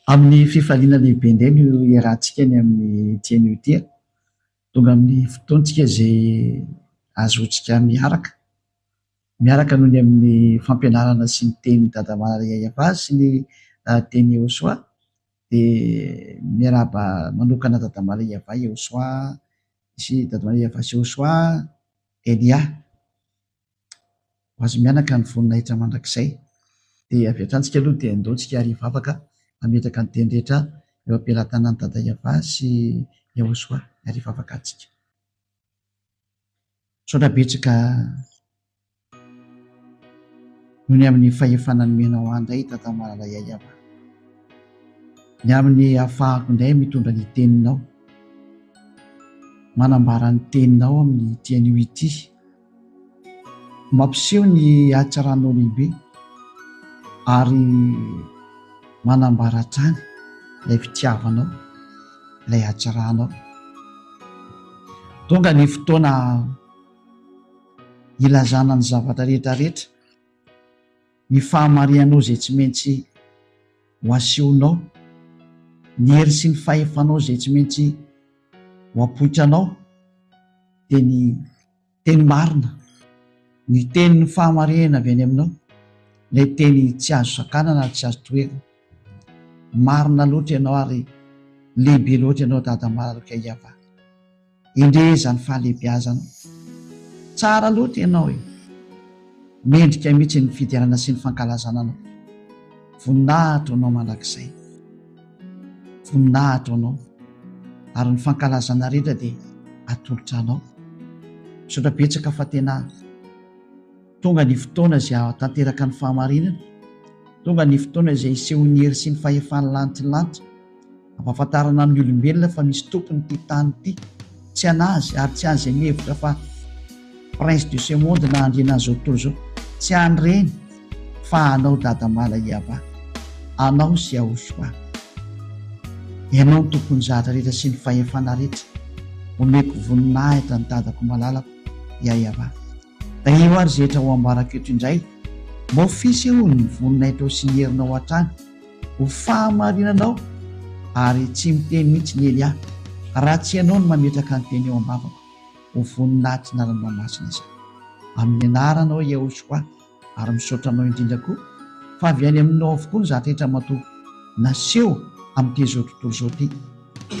Amin'ny fifaliana lehibe indray no iarahantsika ny amin'ny teny ity, tonga amin'ny fotoantsika izay azotsika miaraka noho ny amin'ny fampianarana sy ny teny Dada Maria Yava sy ny teny Iosoa, dia miarahaba manokana Dada Maria Yava Iosoa sy Dada Maria Yava sy Iosoa Elia ho azo mianaka ny voninahitra mandrakizay. Dia avy hatransika aloha dia andaontsika hariva afaka ametraka ny teny rehetra eo am-pelantanan'i Dada Yava sy Iosoa hariva afaka antsika. Saotra betsaka noho ny amin'ny fahefana nomenao andray Dada Maria Yava, ny amin'ny ahafahako indray mitondra ny teninao, manambara ny teninao amin'ny tian'io ity, mampiseho ny hatsaranao lehibe ary manambara hatrany ilay fitiavanao, ilay hatsaranao. Tonga ny fotoana ilazana ny zavatra rehetrarehetra, ny fahamarianao izay tsy maintsy ho asehonao, ny hery sy ny fahefanao izay tsy maintsy ho apoitranao, dia ny teny marina, ny tenin'ny fahamarinana avy any aminao, ilay teny tsy azo sakanana ary tsy azo toerana. Marina loatra ianao ary lehibe loatra ianao Dada Maria Yava, indreza ny fahalehibiazanao, tsara loatra ianao e, mendrika mihitsy ny fidirana sy ny fankalazana anao. Voninahitra anao mandrakizay, voninahitra anao ary ny fankalazana rehetra dia atolotra anao. Misaotra betsaka fa tena tonga ny fotoana izay tanteraka ny fahamarinana, tonga ny fotoana izay iseho ny hery sy ny fahefany lanitra, ampahafantarana amin'ny olombelona fa misy tompony ity tany ity, tsy anazy ary tsy an'izay mihevitra fa prince de ce monde na andriana an'izao tontolo izao, tsy an'ireny fa anao Dada Maria Yava, anao sy Iosoa, ianao ny tompony zavatra rehetra sy ny fahefana rehetra. Omeko voninahitra ny dadako malalako Yava. Da io ary zehetra ho ambarako eto indray, mofisy io ny voninahitra sy ny herinao hatrany, ho fahamarinanao ary tsy miteny mihitsy ny Elia, raha tsy ianao no mametraka ny teny eo am-bavako, ho voninahitra ny rano masina izany. Amin'ny anaranao Iosoa, ary misaotra anao indrindra koa fa avy any aminao avokoa ny zavatra rehetra matoa naseho amin'ity izao tontolo izao ity,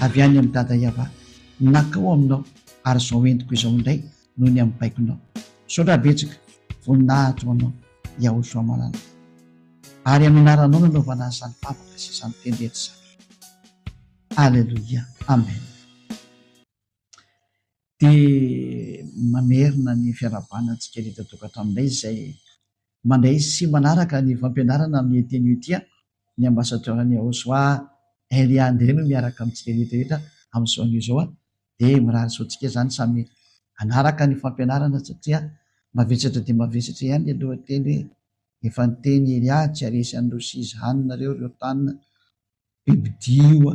avy any amin'ny Dada Yava, nakao aminao ary izao entiko izao indray noho ny amin'ny baikonao. Misaotra betsaka, voninahitra ho anao Iosoa malala, ary amin'ny anaranao nanaovana izany vavaka sy izany teny rehetra izany. Alleluia, amen. Dia mamerina ny fiarahabanantsika rehetra tokantrano izay mandray sy manaraka ny fampianarana amin'ny teny ity, ny ambasadorany Iosoa Elia indray no miaraka amintsika rehetrarehetra amin'izao an'izao, dia mirary soantsika izany samy anaraka ny fampianarana satria mavesatra dia mavesatra ihany aloha teny efa ny teny Elia tsy aresy an'ireo izany nareo ireo tanina bibidio,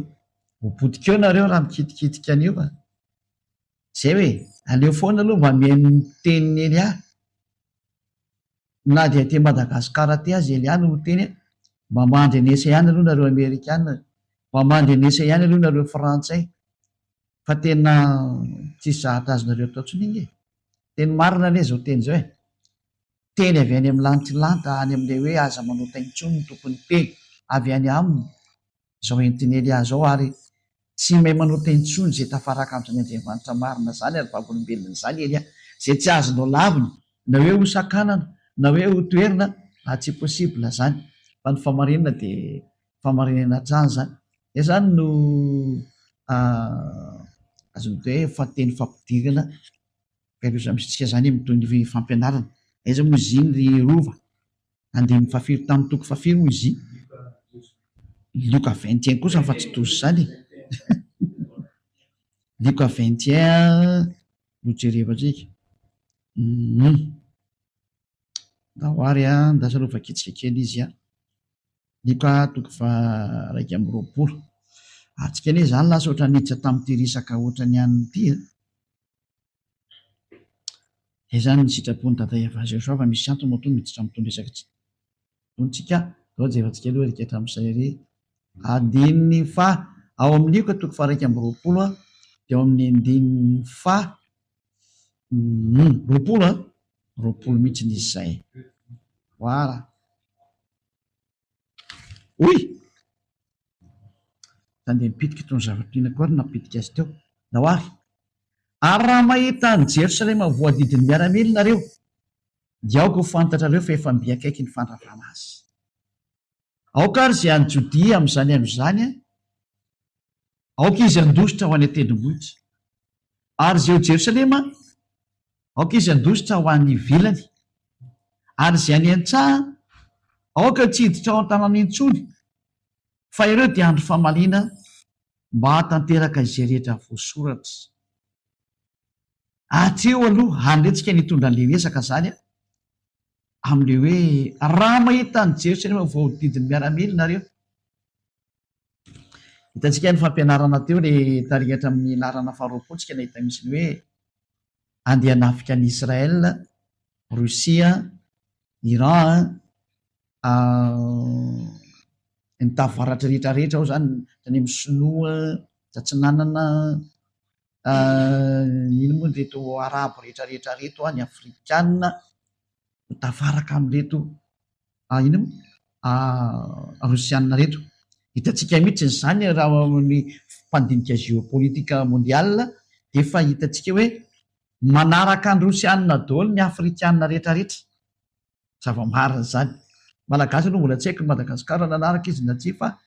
hopotika eo nareo raha mikitikitika an'io fa zay hoe aleo foana aloha mba mihaino ny tenin'ny Elia, na dia te Madagasikara ty azy Elia no teny, mba mandry anesa ihany aloha nareo Amerikana, mba mandry anesa ihany aloha nareo Frantsay, fa tena tsisy zahatra azonareo atao tsony iny e. Teny marina anie zao teny zao e, teny avy any amin'ny lanitra any amin'ilay hoe aza manao taintsony ny tompony teny avy any aminy zao entiny Elia zao, ary tsy mahay manao taintsony izay tafaraka amin'izany Andriamanitra marina zany ary vavolombelona izany Elia, izay tsy azonao lavina na hoe ho sakanana na hoe ho toerana, tsy possible zany, fa ny famarinana dia famarinana hatrany zany. Izany no azony hoe fateny fampidirana fialoza zany mitony ny fampianarana. Aiza moa izy iny ry rova andiny fafiry tamin'ny toko fafiry moa izy Luka 21 kosa fa tsy tozy zany Luka 21 no jereva tsika da hoary ndasalova kitsika kely izy Luka toko fa 1:20. Atsika anie zany lasa oatra niditra tamin'ity resaka oatra ny an'ny ity izany ny sitrapony Dada Yava Iosoa fa misy antony moa miditra amin'itony resaka tontsika zao jevantsika aloha rehetra amin'izay ry adininy fa ao amin'io ka toko faraika amby roapolo a de ao amin'ny andininy fa roapolo a roapolo mihitsy n'izy zay voila oy zany de mipitika itony zavatrina koa ary napitika azy teo na hoary ary raha mahita ny Jerosalema voadidiny miaramilonareo dia aoka ho fantatrareo fa efa mbiakaiky ny fandravana azy aoka ary zay any Jodia amin'izany amin'izany a aoka izy andositra ho any an-tendrombohitra ary zay o Jerosalema aoka izy andositra ho any ivelany ary zay any an-tsaha aoka tsy hiditra ao an-tanàna intsony fa ireo dia andro famaliana mba hatanteraka izay rehetra voasoratra atreo aloha handretsika nitondra an'le resaka zany a amin'le hoe raha mahita ny Jerosalema voadidiny miaramilonareo hitantsika ny fampianarana teo le tarihatra amin'ny larana faharoapolontsika nahita misy ny hoe andehanafika ny Israel, Rosia, Iran ny tavaratra rehetrarehetra ao zany zany amin'ny Sinoa, Tsatsinanana ino moa reto arabo rehetrarehetra reto a ny Afrikana tavaraka amin'reto ino Rosiana reto hitantsika mihitsy zany raha ny mpandinika geopolitika mondiala de efa hitantsika hoe manaraka ny Rosiana daholo ny Afrikana rehetrarehetra zava-marina zany malagasy aloha mbola tsy haiko ny Madagasikara nanaraka izy na tsy fa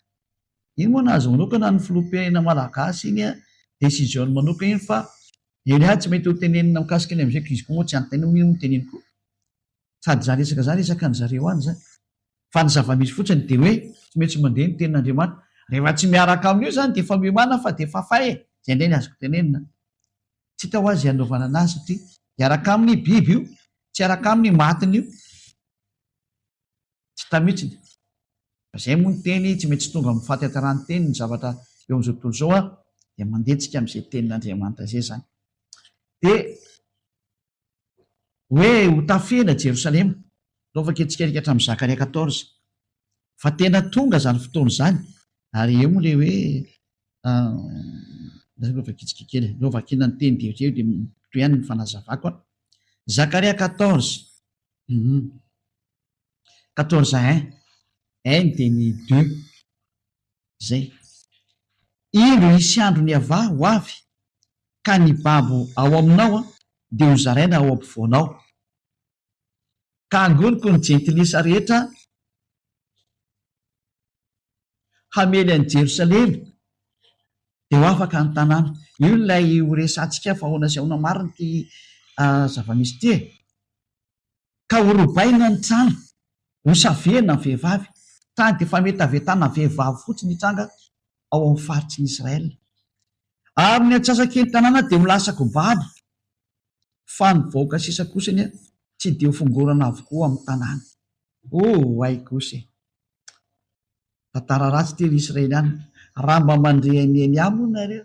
iny moa nahazo manokana ny filompena malagasy iny a décision manokana iny fa eny a tsy mety ho tenenina mikasika iny am'izay izy koa moa tsy antena ino teneniko sady zany resaka zany resaka ny zareo any zany fa ny zava-misy fotsiny de hoe tsy mety tsy mandeha ny tenin'Andriamanitra rehefa tsy miaraka amin'io zany de efa miomana fa de efa fay zay indray ny azoko tenenina tsy hita ho azy anaovana anazy satria hiaraka amin'ny biby io tsy araka amin'ny matiny io tsy tamihitsiny fa zay moa ny teny tsy mety tsy tonga amin'ny fahatantarany teny ny zavatra eo amin'izao tontolo zao a de mandetsika amin'izay tenin'Andriamanitra zay zany de hoe ho tafena Jerosalema taovaka etsika rika hatramin'ny Zakaria 14 fa tena tonga zany fotoana zany ary eo moa le hoe lovakitsika kely lovakina ny teny de eo de toy ihany ny fanazavako a Zakaria 14 14:1 1 de ny 2 zay indro isy andro ny ava ho avy ka ny babo ao aminao a de ho zaraina ao ampovoanao ka angoniko ny jentilisa rehetra hamely any Jerosalema de ho afaka ny tanàna io lay ho resantsika fa ahoana sy ahoana mariny ty zava-misy ty ka ho robaina ny trano ho savena ny vehivavy tany de fa mety avetana vehivavy fotsiny hitranga ao amin'ny faritry ny Israel ary ny atsasakely tanàna de ho lasako babo fa ny vahoaka sisa kosany a tsy de ho fongorana avokoa amin'ny tanàna ay kosy tantara ratsy ty ry Israeliana raha mba mandre any eny amo nareo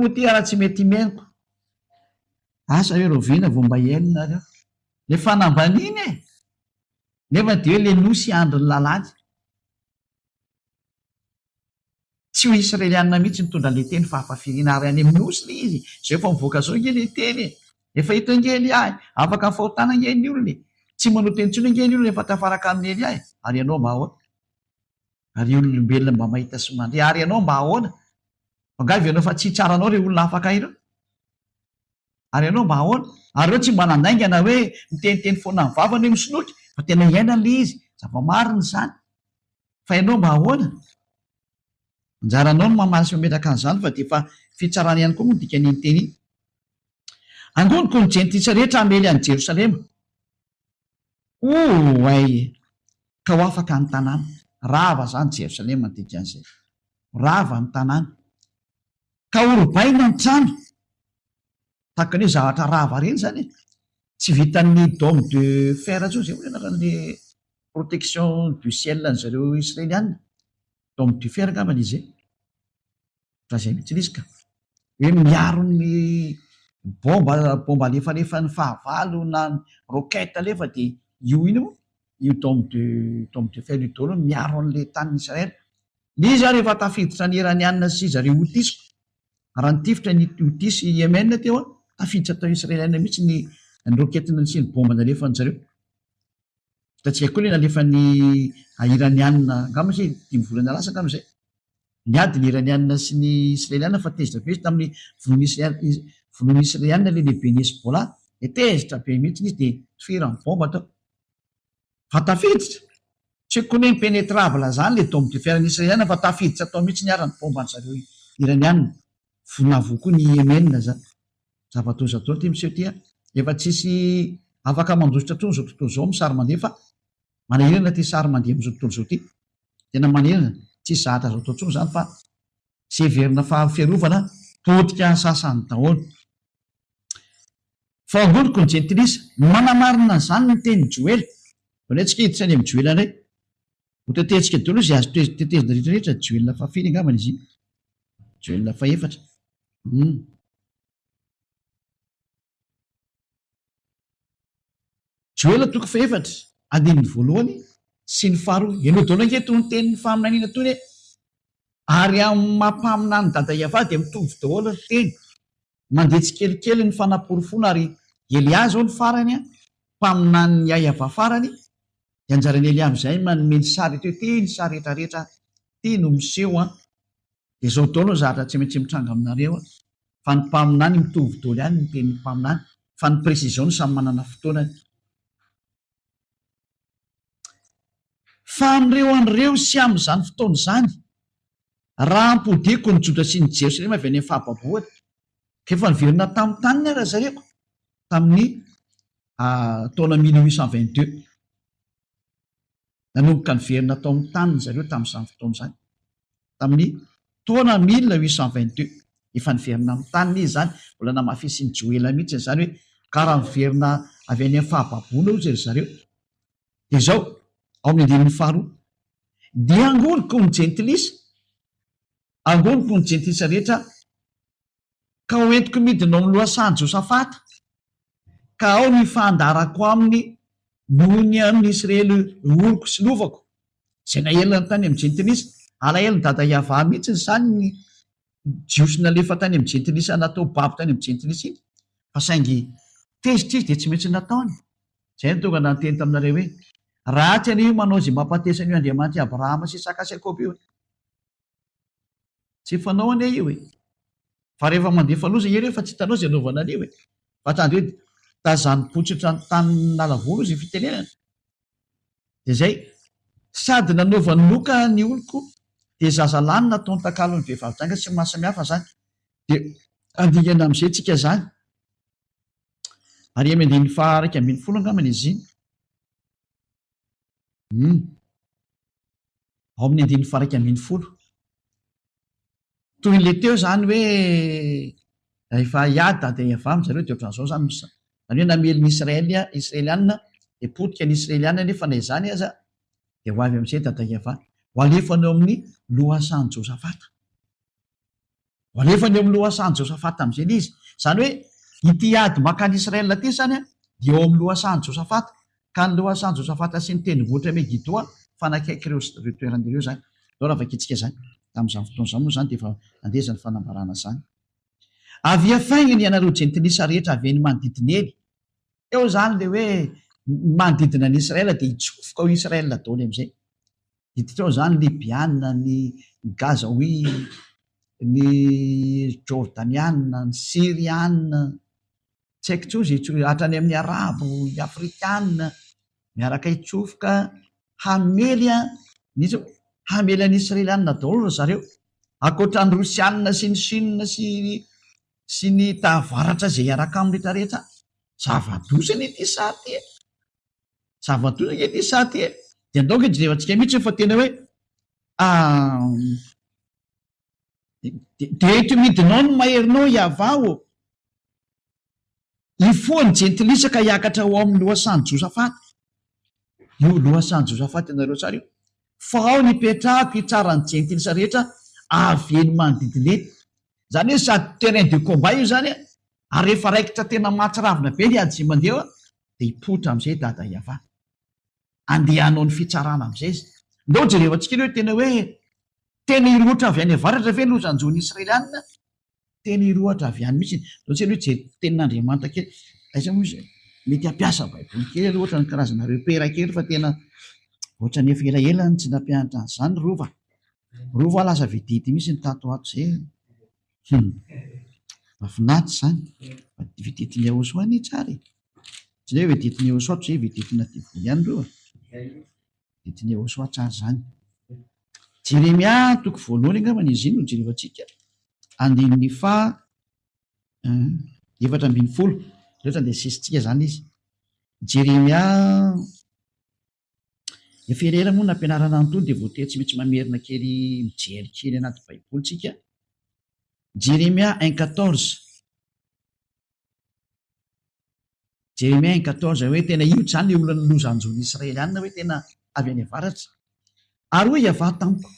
moa ty raha tsy mety meniko asa hoe rovina vo mba eny nareo le fanambaniny nefa de hoe le nosy andro ny lalàny tsy ho Israeliana mihitsy nitondra le teny fa afafirina ary any amin'ny nosy le izy zay efa mivoaka zao nge le teny efa hita ngely ahy afaka ny fahotana ngeny olona tsy manao teny tsony ngeny olona efa tafaraka amin'ny ely ahy ary ianao mba ahoana ary olombelona mba mahita sy mandre ary ianao mba ahoana angavy ianao fa tsy hitsaranao re olona afaka ireo ary ianao mba ahoana ary reo tsy mba nandaingana hoe miteniteny foana ny vavany hoe misoloky fa tena iainana le izy zava-mariny zany fa ianao mba ahoana anjaranao no mamaly sy mametraka an'izany fa de efa fitsarana ihany koa moa dika ny teny angoniko ny jentilisa rehetra amely any Jerosalema ay ka ho afaka ny tanàna rava zany Jerosalema ny dikan'izay rava ny tanàna ka ho robaina ny trano tahaka ny hoe zavatra rava reny zany tsy vitan'ny dôme de fer tsony zay hoanakan'le protection du ciel ny zareo israeliana dôme de fer angambany izy raha zay mihitsy izy ka hoe miaro ny bomba alefalefa ny fahavalo na roketa alefa de io iny moa io tombe de fer io daholo miaro an'le tanin'ny Israely. Izy rehefa tafiditra ny iranianina sy zareo hotisy, raha nitifitra ny hotisy Yemen teo a, tafiditra tao israeliana mihitsy ny roketina sy ny bomba nalefan'ny zareo. Hitantsika koa le nalefan'ny iranianina angamba sy 5 volana lasa angamba izay. Niady ny iranianina sy ny israeliana fa tezitra be izy tamin'ny vonoan'ny israeliana le lehibe ny Hezbollah, tezitra be mihitsy izy dia tifirany bomba tao. Fa tafiditra, tsy koa hoe impenetrable zany le tombe de fer ny israeliana fa tafiditra tao mihitsy niarany bomba an'zareo iranianina. Vonavo koa ny Yemen zany. Zava-toza ty miseho ty efa tsisy afaka mandositra toy izao tontolo izao misary mandeha fa manahirana ty sary mandeha amin'izao tontolo izao ty. Tena manahirana, tsy zahatra zao tontolo zany fa tsy heverina fahafiarovana potika ny sasany daholo. Fahagoniko ny jentilisa, manamarina zany ny teny Joel. Vonetsika hiditra any amin'ny Joel indray. Ho tetehitsika daholo izay azo tetezina rehetrarehetra Joel fafily angambany izy. Joel faefatra. Joel toko faefatra, andininy voalohany sy ny faharoa. Ianao daholo anketo ny tenin'ny faminaniana toy hoe ary amin'ny mampaminany dada Iava dia mitovy daholo ny teny. Mandeha tsikelikely ny fanaporofona ary Elia zao ny farany mpaminany Iava farany. Dia anjarany Elia amin'izay manome ny sary teo teny sary rehetrarehetra teny miseho dia zao daholo zahatra tsy maintsy mitranga aminareo fa ny mpaminany mitovy daholo ihany ny tenin'ny mpaminany fa ny précision samy manana fotoanany. Fa amin'ireo an'ireo sy amin'izany fotoana izany raha ampodiko ny Joda sy ny Jerosalema avy any amin'ny fahababoana, efa niverina tamin'ny taniny ara zareko tamin'ny taona 1822. Nanomboka niverina tao amin'ny taniny zareo tamin'izany fotoana izany. Tamin'ny taona 1822 efa niverina amin'ny taniny izy zany, mbola namafisy ny Joela mihitsy zany hoe karaha niverina avy any amin'ny fahababoana hoy ry zareo. Dia izao ao amin'ny andininy faharoa, dia angoniko ny jentilisa, angoniko ny jentilisa rehetra ka hoentiko midina ao amin'ny lohasan Josafata, ka ao ny fandarako aminy noho ny amin'ny Israely oroko sy lovako. Izay nahelana tany amin'ny jentilisa, alahelo ny dada Iava mihitsy zany ny jiosina lefa tany amin'ny jentilisa natao babo tany amin'ny jentilisa iny, fa saingy tezitra izy dia tsy maintsy nataony. Izay tonga nanteny taminareo hoe raha tsy anio manao izay mampatesany io Andriamanitra Abrahama sy Isaka sy Jakoba io. Tsy fanao anie io e. Fa rehefa mandefa loza irery fa tsy hitanao izay anaovana anio e. Fa tandro hoe tazany potsitra ny tany nalavolo izy fitenenana. Dia izay sady nanaova ny loka ny oloko dia zazalahy nataony takalon'ny vehivavy janga sy mahasamihafa zany. Dia andingana amin'izay tsika zany. Ary amin'ny andininy faha 1 angambany izy iny. Ao amin'ny andininy faha 1. Toy le teo zany hoe efa hiady dada Iava amin'izareo dia ohatran'izao zany misy. Zany hoe namely ny Israelianina dia potika ny Israelianina nefa na izany aza dia ho avy amin'izay dada Iava. Ho alefany eo amin'ny lohasan Josafata. Ho alefany eo amin'ny lohasan Josafata amin'izay izy. Zany hoe ity ady makany Israelina ty zany dia eo amin'ny lohasan Josafata. Ka ny lohasan Josafata sy ny tendrombohitra Megidoa fanakaiky ireo toeran'ireo zany. Dao raha vakitsika zany. Tamin'izany fotoana izany moa zany dia efa andezany fanambarana zany. Avy afaingany ianareo jentilisa rehetra avy eny manodidina eny. Eo zany le hoe manodidina ny Israela dia hitsofoka ao Israela daholo amin'izay. Hiditra ao zany Libiana, ny Gazaoui, ny Jordaniana, ny Siriana, tsy haiko tsozy hatrany amin'ny Arabo, ny Afrikana, miaraka hitsofoka hamely hamely any Israelianina daholo zareo. Ankoatra ny Rosianina sy ny Chine sy ny tavaratra izay hiaraka amin'ny rehetrarehetra. Zava-dosany ity sary ty e. Zava-dosany ity sary ty e. Dia andaoka jerevantsika mihitsy fa tena hoe dia eto midinao no maherinao Iavao. Ifoany jentilisa ka hiakatra ao amin'ny lohasan Josafata. Io lohasan Josafata ianareo tsara io. Fa ao ny petrahako hitsarany jentilisa rehetra avy eny manodidina eny. Zany hoe sady terrain de combat io zany ary rehefa raikitra tena mahatsiravina be ny ady sy mandeha dia hipotra amin'izay dada Iava. andehanao ny fitsarana am'izay izy. Ndao jerevantsika hoe tena hoe tena iroatra avy any avaratra ve lozanjony israelianina, tena iroatra avy any mihitsy. Ndao tsika hoe tenin'Andriamanitra kely aiza moa izy mety hampiasa baiboly kely aloha ohatra ny karazana repera kely fa tena ohatra ny efa elaelany tsy nampianatra an'izany rova lasa vedety mihitsy ny tato ato zay. Mahafinaritra zany vedetiny Ahosoa any tsara tsy hoe vedetiny Ahosoa zay vedetina Devoly ihany rova vedetiny Ahosoa tsara zany. Jeremia toko voalohany angambany izy iny no jerevantsika andininy efatra ambin'ny folo rehetra dia sisitsika zany izy. Jeremia efa ela moa nampianarana anytony dia voatery tsy maintsy mamerina kely mijery kely anaty baiboly tsika. Jeremia 1:14 Jeremia 1:14 hoe tena io zany le olona nylozanjony israelianina hoe tena avy any avaratra ary hoe iavah tamiko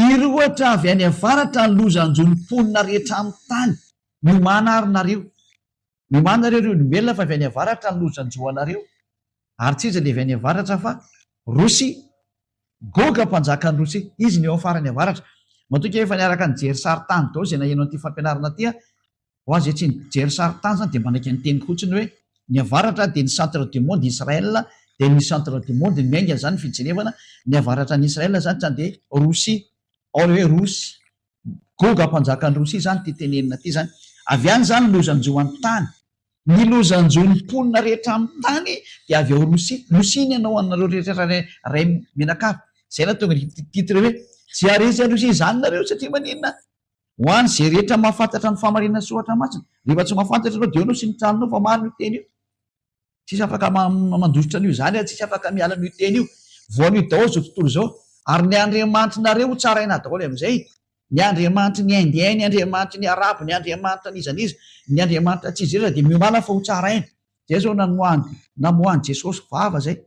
iroatra avy any avaratra ny lozanjony mponina rehetra amin'ny tany miomana ary nareo miomanareo ry olombelona fa avy any avaratra ny lozanjoanareo ary tsy iza le avy any avaratra fa Rosy Goga mpanjakany Rosy izy ny eo afarany avaratra. Matoka efa niaraka ny jery saritany dao zay nahenao an'ity fampianarana ty ho azy tsy ny jery saritany zany dia manaiky ny teny fotsiny hoe ny avaratra dia ny centre du monde Israël dia ny centre du monde miainga zany fijerevana ny avaratra ny Israël zany zany dia Rosy ao hoe Rosy Goga mpanjakany Rosy zany ty tenenina ty zany avy any zany lozanjo amin'ny tany ny lozanjo ny mponina rehetra amin'ny tany dia avy ao Rosy ny anao anareo rehetra ray menakavy zay na tonga titre hoe tsy aresy Rosy zany nareo satria maninona ho any zay rehetra mahafantatra ny famarinana soatra masina rehefa tsy mahafantatra anao dia anao sy ny tranonao fa maro ny teny io tsisy afaka mandositra an'io zany tsisy afaka miala n'io teny io voan'io daholo zao tontolo zao ary ny andriamanitrynareo tsaraina daholo am'izay ny andriamanitry ny indien ny andriamanitry ny arabo ny andriamanitra ny izaniza ny andriamanitra tsy izy rehetra dia miomana fa ho tsaraina zay zao namoahany Jesosy vava zay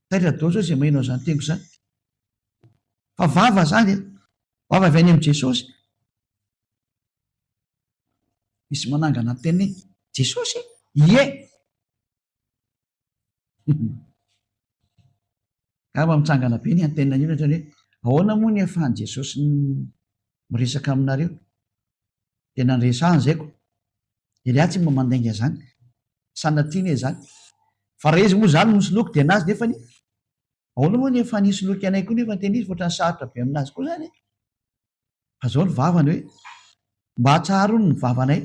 taitra dao zao zay mahinao zany teniko zany fa vava zany vava avy any amin'i Jesosy misy manangana teny Jesosy ie kama mitsangana be ny antenina io ohatra hoe ahoana moa ny ahafahan'i Jesosy miresaka aminareo tena nyresahany zaiko elia tsy mba mandainga zany sanatiana zany fa raha izy moa zany misoloky dia anazy nefa ny ahoana moa ny efa nisoloky anay koa nefa tena izy voatra ny sarotra be aminazy koa zany fa zao ny vavany hoe mba hatsaro ny vavanay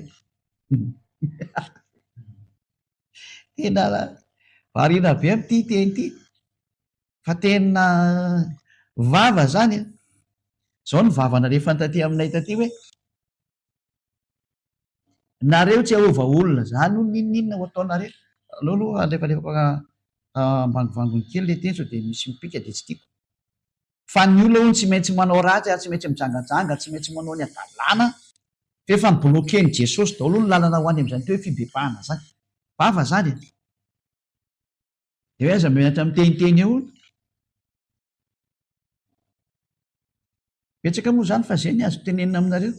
tena variana be am'ty teny ty fa tena vava zany zao ny vavana rehefa ntaty aminay taty hoe nareo tsy ahova olona zany no ninninona ho ataonareo aloaloha alefalefa ambangivangony kely le teny sao dia misy mipika dia tsy tiako fa ny olona ho ny tsy maintsy manao ratsy ary tsy maintsy mijangajanga tsy maintsy manao ny adalàna fefa ny blokeny Jesosy daholo ny lalana ho any amin'izany te hoe fibebahana zany vava zany dia hoe aza mianatra miteniteny eo petsaka moa zany fa zay ny azo tenenina aminareo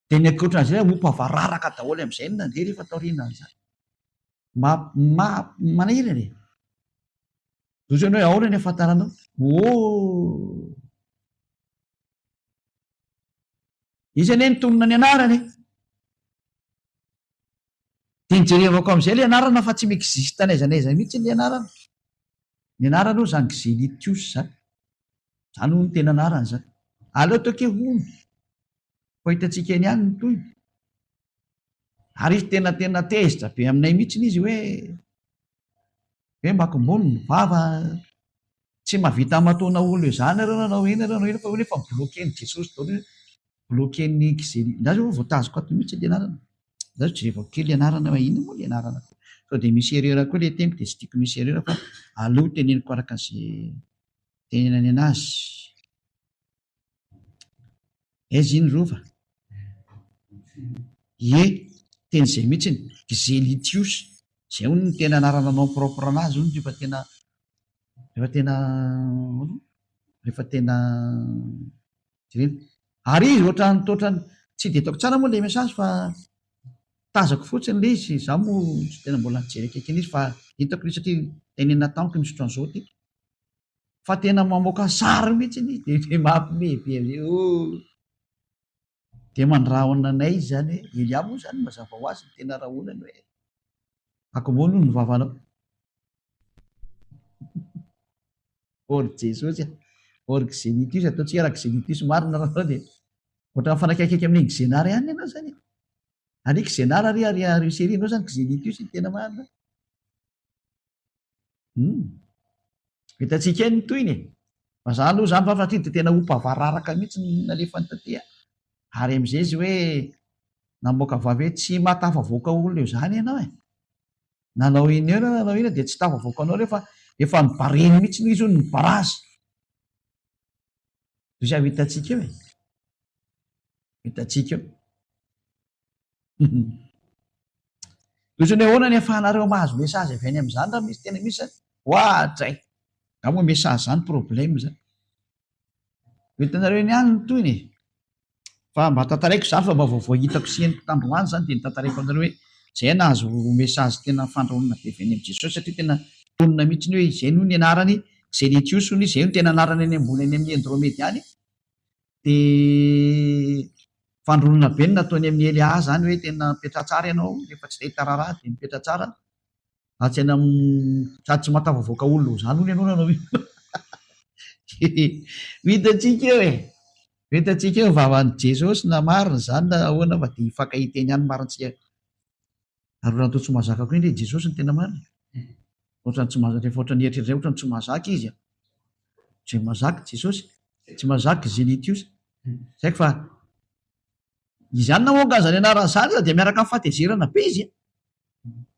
dia ny ankoatran'izay ho mpavararaka daholo amin'izay ny nandeha rehefa taoriana zany manahirana e dozany hoe ahoana ny afantaranao izy ane nitonona ny anarany dia nijerevako amin'izay le anarana fa tsy miexiste n'aiza n'aiza mihitsy ny anarana ny anarana io zany Xenitius zany zany ho ny tena anarany zany aleo toke ono fa hitantsika eny ihany ny toyny ary izy tena tezitra be aminay mihitsy izy hoe makombolo ny vava tsy mahavita amatona olo io zany areo nanao eny fa nefa blokeny Jesosy daholo blokeny ndazy voatazoko ato mihitsy le anarana ndazy jerevako kely anarana ina moa le anarana sao dia misy erera koa le tempo dia tsy tiako misy erera fa aleo teneniko araka zay tenenany anazy aiza iny rova teny zay mihitsy ny Xenitius zay ho ny tena anarana anao propre anazy ony rehefa tena jerena ary izy ohatrany tsy dia taoko tsara moa le mesazy fa tazako fotsiny le izy za moa tsy tena mbola jery akaiky izy fa hitako izy satria tenena tamiko misotro an'izao ty fa tena mamoaka sary mihitsy izy de mampimebe de mandrahona anay izy zany hoe Elia moa zany mazava ho azy tena rahonany hoe akomoa no vavanao ory Jesosy ory Xenitus ataontsika raha Xenitus marina raha de ohatra mifanakaiky amin'ny Xenara ihany ianao zany ary Xenara ary série anao zany Xenitus tena marina hitantsika eny toyny fa za aloha zany fafatry de tena hompavararaka mihitsy nalefa ny tatea ary am'izay izy hoe namoaka vavy hoe tsy matafavoaka olona eo zany ianao nanao iny eo na nanao ina de tsy tafavoaka anao refa efa nibareny mihitsy no izy io nibarazy izy avy hitantsika eo hitantsika eo izany hoe ahoana ny afahanareo mahazo mesazy avy any am'izany raha misy tena misy hoatray da moa mesazy zany problème zany hitanareo iny any ny toyny fa mba tantaraiko zany fa mba voahitako sy eniko tandroany zany de nitantaraiko anareo hoe zay nahazo mesazy tena fandrahonana be avy any am' Jesosy satria tena onona mihitsy hoe izay no ny anarany Xenitus ny izay no tena anarany any ambony any amin'ny Andromedy any de fandronana be no nataony amin'ny Elia zany hoe tena mipetra tsara ianao rehefa tsy hita raharaha de mipetra tsara ratsy any sady tsy matafavoaka olona zany hono ianao nanao hitantsika eo hitantsika eo vavan'i Jesosy na marina zany na ahoana fa de hifankahiteny any marintsika ary raha tao tsy mahazaka koa indray Jesosy ny tena marina ohatrany tsy mahazaka rehefa ohatrany eritreritray ohatrany tsy mahazaka izy tsy mahazaka Jesosy tsy mahazaka Xenitus saiko fa izy ihany namoaka zany anarany zany de miaraka amin'ny fahatezerana be izy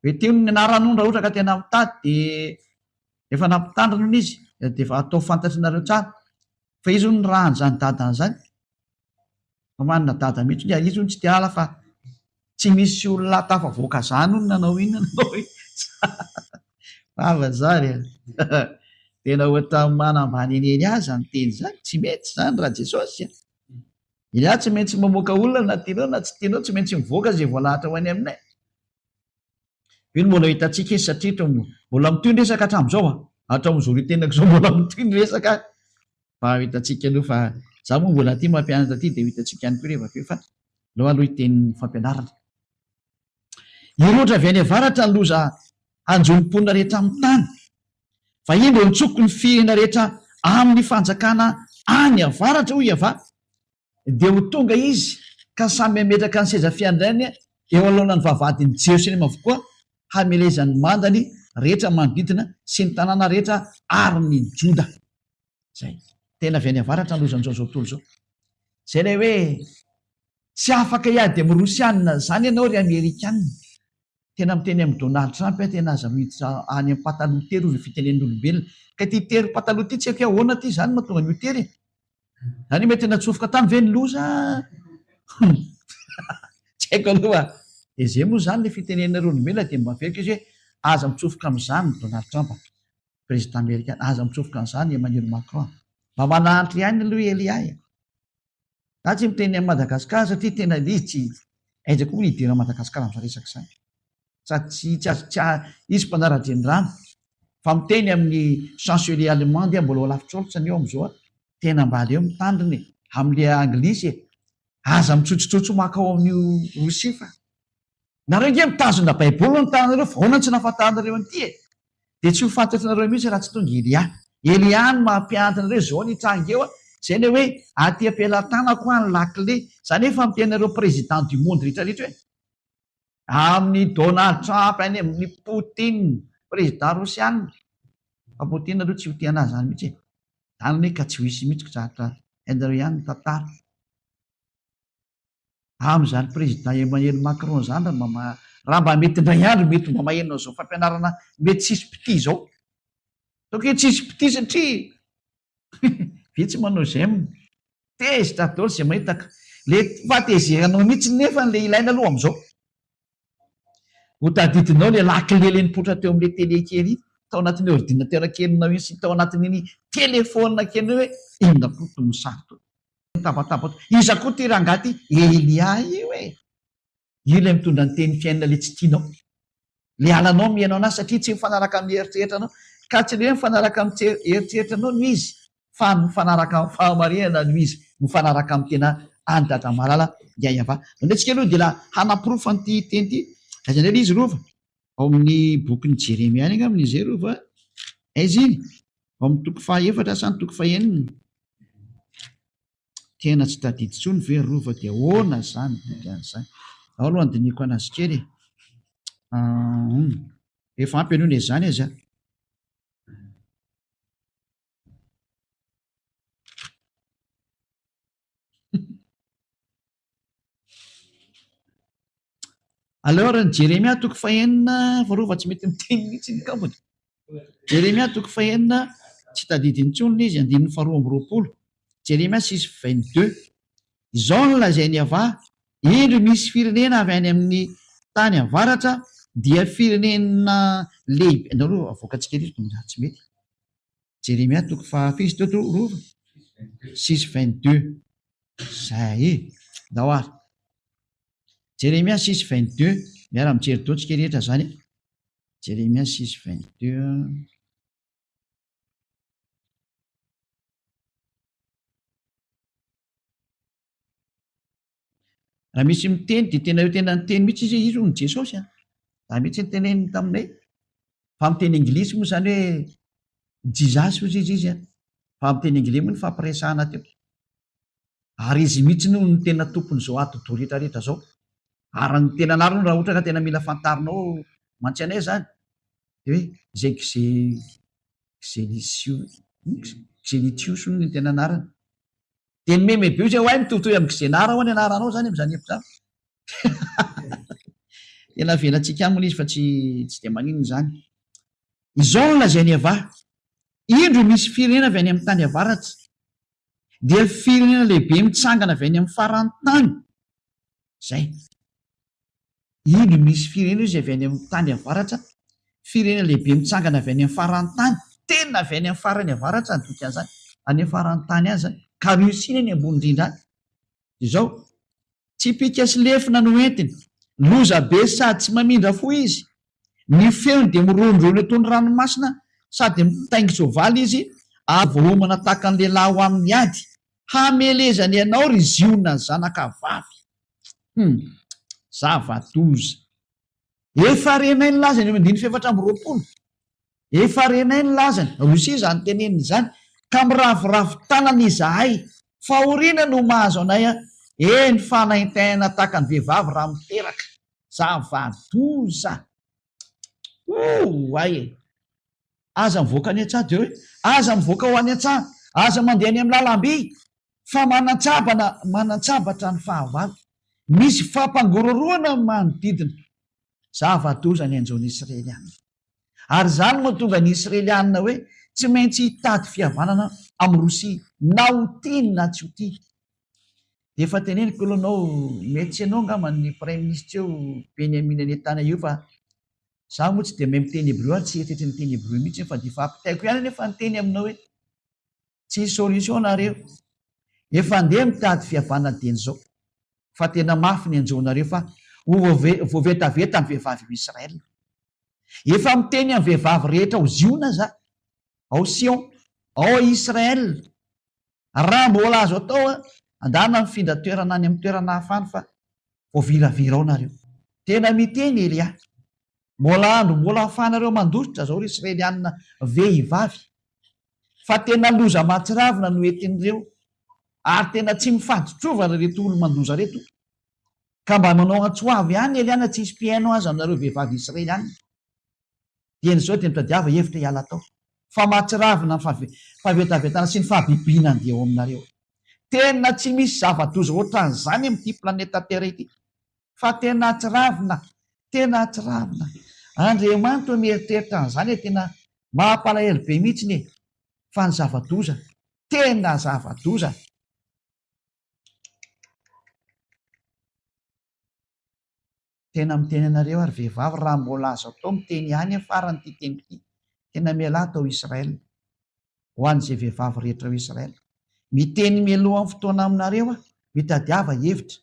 hoe teo ny anaranao raha ohatra ka tena mitady de efa nampitandrina izy de efa atao fantatrinareo tsara fa izy io ny rahany zany dadany zany fa manana dada mihitsy ny izy io tsy tia ala fa tsy misy olona tafavoaka zany hono nanao iny nanao avazary tena ohatra manambany eny eny azy ny teny zany tsy mety zany raha Jesosy Elia tsy maintsy mamoaka olona na tianao na tsy tianao tsy maintsy mivoaka zay voalahatra ho any aminay io no mbola hitantsika izy satria mbola mitoy ny resaka hatramin'izao hatramin'izao ry tenako zao mbola mitoy ny resaka fa hitantsika aloha fa za moa mbola ty mampianatra ty de hitantsika ihany koa rehefa aveo fa aloha iten'ny fampianarana iroatra avy any avaratra ny loza anjom-ponina rehetra amin'ny tany fa indro nitsoko ny firena rehetra amin'ny fanjakana any avaratra hoy ava de ho tonga izy ka samy ametraka ny seza fiandrany eo alohana ny vavadiny Jerosalema avokoa hamelezany mandany rehetra manodidina sy ny tanàna rehetra ary ny Joda zay tena avy any avaratra ny lozan'izao zao tontolo zao zay lay hoe tsy afaka iady de mirosyanina zany ianao ry Amerikanina tena miteny amin'ny Donald Trump tena aza miditra any amin'ny pataloha tery ry fitenen'olombelona ka ty tery pataloha ty tsy haiko ahoana ty zany mahatonga ny tery zany mety natsofoka tany ve ny loza tsy haiko aloha de zay moa zany le fitenenana olombelona de maverika izy hoe aza mitsofoka amin'izany Donald Trump président amérikana aza mitsofoka an'izany Emmanuel Macron mba manahantry ihany aloha Elia za tsy miteny amin'ny Madagasikara satria tena izy tsy aizako koa nidera Madagasikara amin'izay resaka izany sady tsy izy mpanara-drenirano fa miteny amin'ny chancelier allemande mbola Olaf Scholz eo amin'izao tena mba aleo mitandriny amin'le anglisy aza mitsotsitsotso makao amin'io Rosia fa nareo nge mitazona baiboly ny tananareo fa ahoana tsy nahafantaranareo an'ity de tsy ho fantatrinareo mihitsy raha tsy tonga Elia ny mampiantinareo zao ny trangeo zay le hoe aty ampilatanako any lakle zany efa mitenareo président du monde rehetrarehetra hoe amin'ny Donald Trump any amin'ny Poutine président rosiana fa Poutine aloha tsy ho tia anazy zany mihitsy zany hoe ka tsy ho hisy mihitsy zatra anareo ihany ny tantara amin'izany président Emmanuel Macron zany raha mba mety indray andro mety mba mahenonao zao fampianarana mety tsisy piti zao toko hoe tsisy piti satria vitsy manao zay tezitra daholo zay mahitaka le fahatezeranao mihitsy nefa le ilaina aloha am'izao ho tadidinao le lakilele nipotra teo amin'le tele kely tao anatin'ny ordinateur kelinao iny sy tao anatin'iny telefona kely hoe inona koa toy sato tabataba iza koa ty rangaty Elia io io ilay mitondra ny teny fiainana le tsy tianao, le alanao mihainao anazy satria tsy mifanaraka amin'ny eritreritranao, ka tsy le hoe mifanaraka amin'ny eritreritranao no izy fa mifanaraka amin'ny fahamarinana no izy mifanaraka amin'ny tena any dada malala dia iava. Manetsika aloha dia la hanaporofany ty teny ty aiza indray izy rova ao amin'ny bokyny Jeremia any amin'izay rova aiza iny ao amin'ny toko fahaefatra sa ny toko fahaenina tena tsy tadidi tsony ve rova dia hoana zany bokan'izany ao aloha andiniko anazy kely efa ampy anao ny zany azy a alors ny Jeremia toko fahaenina varova tsy mety miteny mihitsy ny kambony. Jeremia toko fahaenina tsy tadidiny tsony izy andininy faharoa amby roapolo. Jeremia 6:22 izao no lazainy avà indro misy firenena avy any amin'ny tany avaratra dia firenena lehibe. Andao avoakatsika izy tsy mety. Jeremia toko fahafizy teto rova 6:22 zay ndao ary Jeremia 6:22 miara mijery taontsika rehetra zany. Jeremia 6:22 raha misy miteny dia tena eo tena nyteny mihitsy izy izy ny Jesosy a raha mihitsy ny teneny taminay fa miteny anglisy moa zany hoe Jesus ozy izy a fa miteny anglisy moa ny fampiresahana teo ary izy mihitsy no ny tena tompony zao atodo rehetrarehetra zao ary ny tena anarano raha ohatra ka tena mila fantarinao mantsy anay zany de hoe zay xelitius ny tena anarany teny memebe io zay hoay mitovitoy amin'ny gzenara ho any anaranao zany am'izany epizany tena velantsika aminy izy fa tsy de maninona zany. Izao no lazainy avà indro misy firenena avy any amin'ny tany avaratra dia firenena lehibe mitsangana avy any amin'ny farany tany zay. Indro misy firenena izy avy any amin'ny tany avaratra firenena lehibe mitsangana avy any amin'ny farany tany tena avy any amin'ny farany avaratra ny dikan'izany any amin'ny farany tany any zany ka riosina ny ambony indrindra any izao tsy pika sy lefina no entiny loza be sady tsy mamindra fo izy ny feony dia mirondrony etony ranomasina sady mitaingy soavaly izy ary vohomana tahaka ny lehilahy ho amin'ny ady hamelezany ianao ry ziona zanaka vavy zavatoza efa renay ny lazany mandiny fefatra amby roapolo efa renay ny lazany rosia zany teneniny zany ka miravoravo tanana izahay fahoriana no mahazo anay a eny fanaintaina tahaka ny vehivavy raha miteraka zavadoza ay aza mivoaka any an-tsaha de hoe aza mivoaka ho any an-tsaha aza mandeha any amin'ny lalam-by fa manantsabatra ny fahavalo misy fampangororoana manodidina zavadoza ny anjony israelianina ary zany mahatonga ny israelianina hoe tsy maintsy hitady fihavanana amin'ny rosia na ho tiany na tsy ho tia. De efa teneniko aloha anao mety tsy anao ngaman'ny premier ministre eo Benyamin Netanyahu fa za moa tsy de mahay miteny hébreu ary tsy eritreritry ny teny hébreu mihitsy fa de fampitaiko ihany nefa nyteny aminao hoe tsy solution nareo efa andeha mitady fihavanana teny zao fa tena mafy ny anjonareo fa voavetaveta amin'ny vehivavy Israel efa miteny amin'ny vehivavy rehetra ho ziona za ao Sion ao Israel raha mbola azo atao andana mifindra toerana any amin'ny toerana hafany fa voaviravira ao nareo tena miteny Elia mbola andro mbola hafanareo mandositra zao ry israelianina vehivavy fa tena loza mahatsiravina no entin'ireo ary tena tsy mifaditrovana reto olo mandoza reto ka mba manao antsoavy ihany Eliana tsy hisy mpiainao azy aminareo vehivavy israelianina dieny zao de mitadiava hevitra hiala tao fa mahatsiravina fahavetavetana sy ny fahabibiana andeha ao aminareo tena tsy misy zava-doza ohatran'izany amin'ity planeta tera ity fa tena atsiravina Andriamanitra mieritreritra an'izany tena mahampalahelo be mihitsy ny fa ny zava-doza tena zava-doza tena miteny anareo ary vehivavy raha mbola azo atao miteny ihany farany ity teny ity tena miala tao Israel ho an'izay vehivavy rehetra ao Israel miteny mialohan'ny fotoana aminareo mitadiava hevitra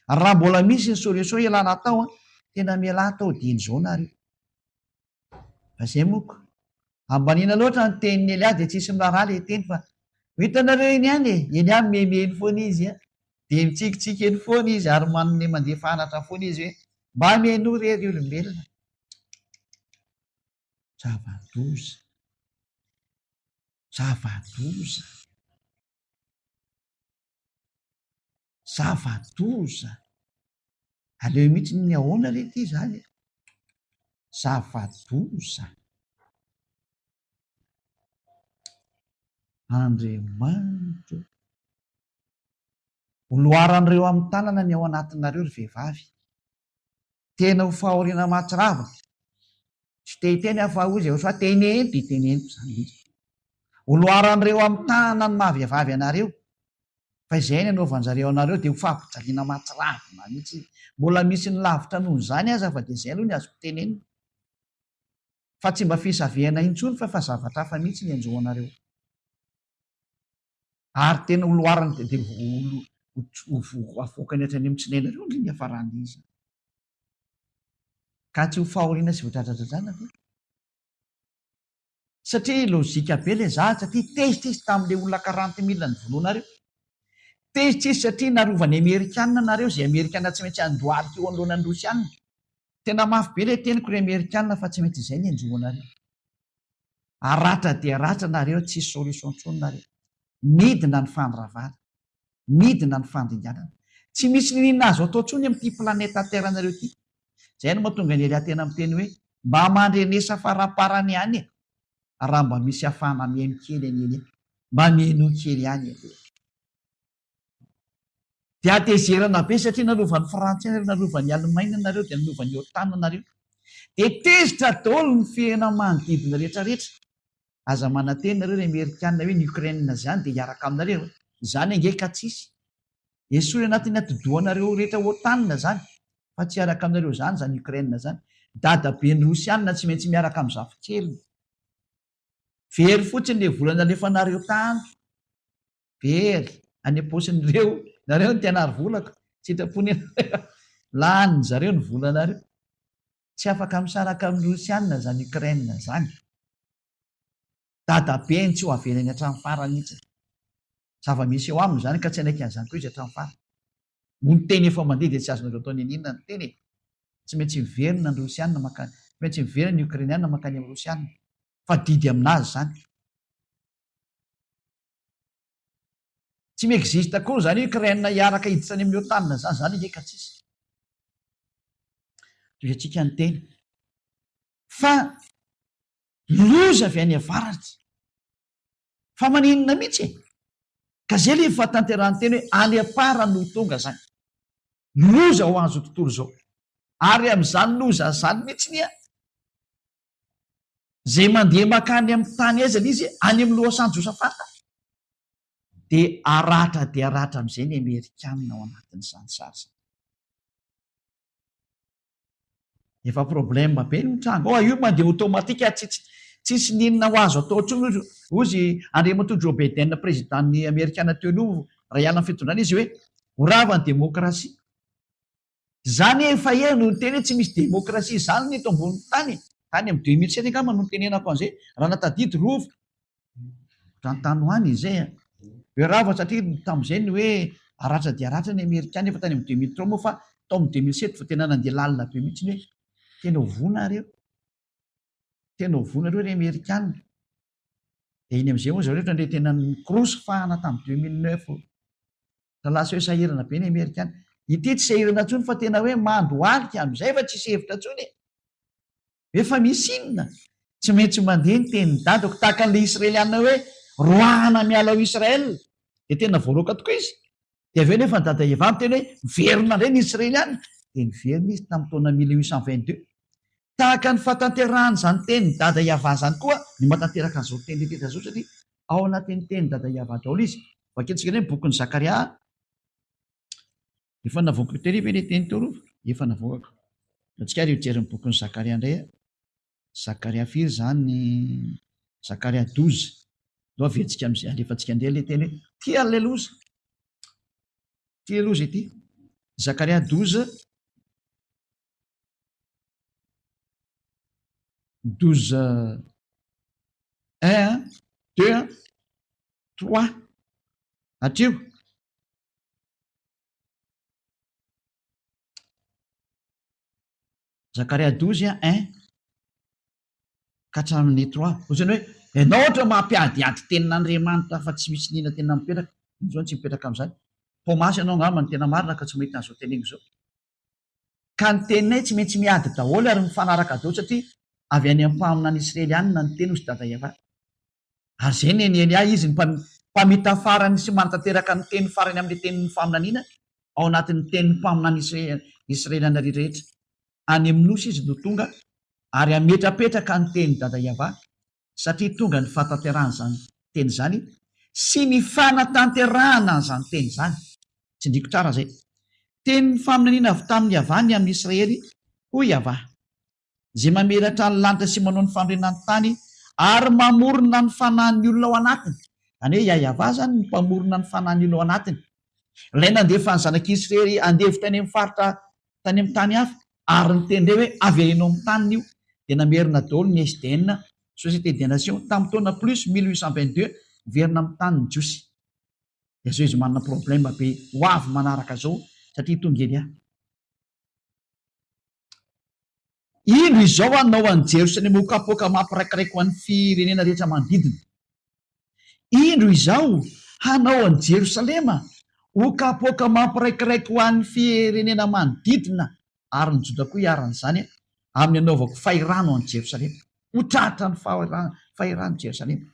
Raha mbola misy ny solution ilana tao, tena miala tao diny zao nareo. Fa zay moko ambanina loatra ny teniny Elia dia tsisy miraharaha le teny fa hitanareo iny ihany eny ihany memeny foana izy a, dia mitsikitsiky eny foana izy ary manome mandefa anatra foana izy hoe mba meno rery olombelona. Zava-doza, zava-doza, zava-doza. Aleo mihitsy ny ahoana re ty zany, zava-doza. Andriamanitra oloaran'ireo amin'ny tanana ny ao anatinareo ry vehivavy, tena ho fahoriana mahatsiravana. Tsy tehiteny afa ozy fa tenento itenento zany izy. Oloaran'ireo amin'ny tanana ny mahavehivavy anareo, fa izay ny anaovan'zareo anareo dia ho fampijaliana mahatsiravana mihitsy. Mbola misy ny lavitra noho izany aza fa dia izay aloha ny azo tenenina, fa tsy mba fisavehana intsony fa zavatra hafa mihitsy ny anjoa anareo. Ary tena oloarany dia avoakany hatrany amin'ny tsinainareo ny hafarany izy, ka tsy ho fahoriana sy voadradradradrana ve? Satria lozika be le zahatra, satria tezitsisy tamin'ilay olona 40 000 ny vonoanareo. Tezitsisy satria narovany Amerikanina nareo, izay Amerikanina tsy maintsy andohalika eo anoloanan'ny Rosianina. Tena mafy be le teniko ry Amerikanina fa tsy maintsy izay ny anjoanareo. Aratra dia aratra nareo, tsisy solution intsony nareo. Midina ny fandravarana, midina ny fandinganana. Tsy misy ninona azo atao intsony amin'ity planeta Terre nareo ity. Izay no mahatonga ny Elia tena miteny hoe mba mandrenesa faraparany ihany e, raha mba misy hafana mihaino kely any Elia, mba mihaino kely ihany aloha. Dia atezerana be satria nalovany Frantsay nareo, nalovany Alemaina nareo, dia nalovany OTAN nareo. Dia tezitra daholo ny fiaina manodidina rehetrarehetra. Aza mananteny nareo ny Amerikanina hoe ny Ukraine zany dia hiaraka aminareo. Izany ange ka tsisy. Esory anatin'ny atidohanareo rehetra OTAN zany, fa tsy hiaraka aminareo zany zany Ukraine zany. Dadabe ny Rosianina tsy maintsy miaraka amin'ny zafikeliny. Very fotsiny le volana alefanareo tany. Very any am-posin'ireo, nareo ny tena ary volako, sitrapony lany zareo ny volanareo. Tsy afaka misaraka amin'ny Rosianina zany Ukraine zany. Dadabe ny tsy ho avelany hatramin'ny farany mihitsy. Zava-misy eo aminy zany ka tsy anaiky an'izany koa izy hatramin'ny farany. Ny teny efa mandeha dia tsy azonareo atao ninona ny teny. Tsy maintsy miverina ny Rosianina makany, tsy maintsy miverina ny Ukrainiana makany amin'ny Rosianina. Fa didy aminazy zany. Tsy miexista koa zany Ukraine hiaraka hiditra any amin'ny OTAN zany, zany nge ka tsisy. Toy antsika ny teny. Fa loza avy any avaratra. Fa maninona mihitsy e? Ka zay le efa tanterahany teny hoe any apara no tonga zany. Loza ho azo tontolo zao. Ary amin'izany loza zany mihitsy nia, zay mandeha makany amin'ny tany aiza izy any amin'ny lohasan Josafata, dia aratra amin'izay ny Amerikanina ao anatin'izany sary. Efa problème be ny tranga. Io mandeha automatika, tsisy ninona ho azo atao intsony. Ozy Andriamatoa Joe Biden présidentan'ny Amerikana teo aloha raha hiala ny fitondrana izy hoe horava ny demokrasia. Zany efa eo no teny hoe tsy misy demokrasia zany ny eto ambonin'ny tany. Tany amin'ny 2007 angamba no tenenako an'izay raha natadidy rova. Tany hoany izay. Rava satria tamin'izay ny hoe aratra dia aratra ny Amerikana efa tany amin'ny 2003 moa, fa tao amin'ny 2007 fa tena nandeha lalina be mihitsy hoe tena hovona reo. Tena hovona reo ry Amerikana. Dia iny amin'izay moa zareo tandre tena nikorosofahana tamin'ny 2009. Lasa hoe sahirana be ny Amerikana. Ity tsy sahirana intsony fa tena hoe mandohalika amin'izay fa tsisy hevitra intsony. Efa misy inona? Tsy maintsy mandeha ny tenin'ny dadako tahaka an'ilay Israeliana hoe roahana miala ao Israel. Dia tena voaloaka tokoa izy. Dia avy eo nefa ny dada Eva teny hoe miverina indray ny Israeliana. Dia niverina izy tamin'ny taona 1822. Tahaka ny fahatanterahany izany tenin'ny dada Eva zany koa ny mahatanteraka an'izao teny rehetra izao, satria ao anatin'ny tenin'ny dada Eva daholo izy. Vakentsika ny bokin'ny Zakaria. Efa navoako tery ve ilay teny teo rova? Efa navoakako. Antsika ry hijery ny bokin'ny Zakaria indray. Zakaria firy zany? Zakaria 12. Lo avetsika amin'izay alefantsika andeha ilay teny hoe tia alleloza. Tia loza ity. Zakaria 12, 12, 1, 2, 3, atrio. Zakaria 12, 1 ka hatramin'ny 3. Ohatrany hoe ianao ohatra mampiadiady tenin'Andriamanitra fa tsy misy nina tena mipetraka, zao tsy mipetraka amin'izany. Tomasy ianao angamba ny tena marina ka tsy mahita an'izao teneniko zao. Ka ny teninay tsy maintsy miady daholo ary mifanaraka daholo satria avy any ampaminany Israelianina ny teny hozy dada Eva. Ary zay ny eny ahy izy ny mpamita farany sy manatanteraka ny teny farany amin'ny tenin'ny faminaniana ao anatin'ny tenin'ny mpaminany Israeliana rehetrarehetra. Any amin'ny nosy izy no tonga ary ametrapetraka ny teny dada Eva satria tonga ny fanatanterahana zany teny zany sy ny fanatanterahana an'izany teny zany. Tsy ndriko tsara zay. Tenin'ny faminaniana avy tamin'ny avany amin'ny Israely hoy Yahva, zay mamelatra ny lanitra sy manao ny fandrenany tany ary mamorona ny fanahin'ny olona ao anatiny. Any hoe Yahva zany ny mpamorona ny fanahin'ny olona ao anatiny. Ilay nandefa ny zanak'Israely andevy tany amin'ny faritra tany amin'ny tany hafa ary niteny hoe avereno amin'ny taniny io dia namerina daholo ny SDN, Société des Nations, tamin'ny taona plus 1822 verina amin'ny tanin'ny Jiosy. Dia zao izy manana problème be ho avy manaraka zao satria tonga eny ahy. Indro izao anao an'i Jerosalema ho kapoaka mampiraikiraiky ho an'ny firenena rehetra manodidina. Indro izao hanao an'i Jerosalema ho kapoaka mampiraikiraiky ho an'ny firenena manodidina ary ny Joda koa hiaran'izany amin'ny anaovako fahirano an'i Jerosalema. Ho tratra ny fahirano Jerosalema.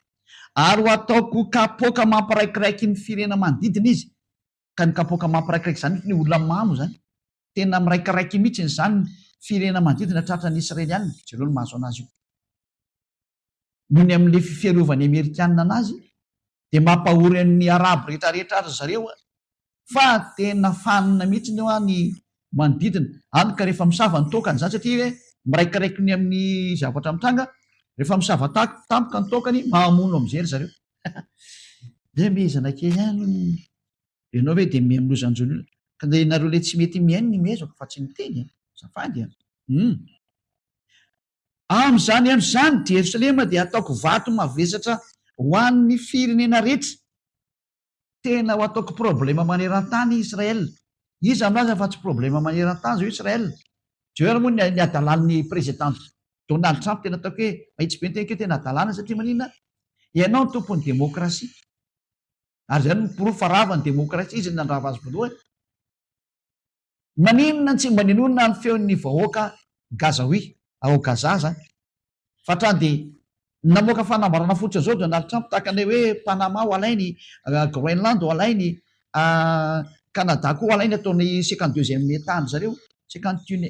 Ary ho ataoko kapoaka mampiraikiraiky ny firenena manodidina izy. Ka ny kapoaka mampiraikiraiky zany ny olona mamo zany. Tena miraikiraiky mihitsy zany firenena manodidina tratra ny Israelianina. Jereo no mahazo anazy io. Noho ny amin'ilay fiarovany Amerikanina anazy dia mampahory ny Arabo rehetrarehetra azy zareo fa tena fanina mihitsy ny manodidina. Any ka rehefa misava ny tokany zany satria hoe miraikiraiky ny amin'ny zavatra mitranga, rehefa misava tampoka ny tokany mahamono amin'izay ry zareo. Dia mihezana kely any ianao hoe dia mihaminozanjony olona ka dia nareo le tsy mety mihaino ny mihezako fa tsy miteny safady. Amin'izany amin'izany Jerosalema dia ataoko vato mavesatra ho an'ny firenena rehetra. Tena ho ataoko problema maneran-tany Israel. Izy amin'azy fa tsy problema maneran-tany zao Israel. Jereo moa ny adalan'ny président Donald Trump tena ataoko hoe mahitsy be ny teny tena adalana satria manina ianao ny tompon'ny demokrasia. Ary zany miporofo rava ny demokrasia izy nandrava azy voalohany. Maninona tsy maninonona ny feon'ny vahoaka Gazaoui ao Gaza zany. Fa hatrany dia namoaka fanambarana fotsiny zao Donald Trump tahaka ny hoe Panama ho alainy, Groenland ho alainy, Canada koa ho alainy ataony 52e état zareo, 51e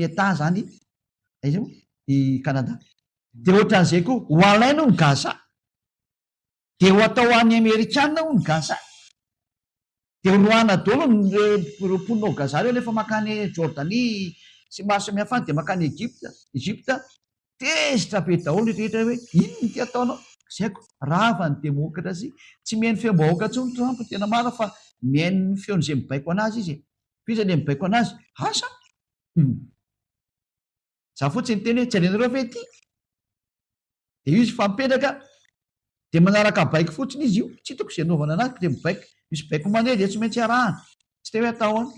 état zany izao i Canada. Dia ohatran'izay koa ho alaina ny Gaza. Dia ho atao an'ny Amerikanina ho ny Gaza. Dia roana daholo ny mponina ao Gaza reo rehefa makany Jordanie sy maro samihafa any dia makany Egypta tezitra be daholo rehetra hoe inona ty ataonao? Zaiko rava ny demokrasia tsy mihaino feom-bahoaka intsony Trump tena marina fa mihaino ny feon'izay mibaiko anazy izy. Fiza ilay mibaiko anazy? Asa? Za fotsiny teny hoe tsy alainareo ve ty? Dia izy fampetraka dia manaraka baiko fotsiny izy io. Tsy hitako izay anaovana anazy dia mibaiko. Misy baiko mandeha dia tsy maintsy arahana. Tsy te hoe atao any.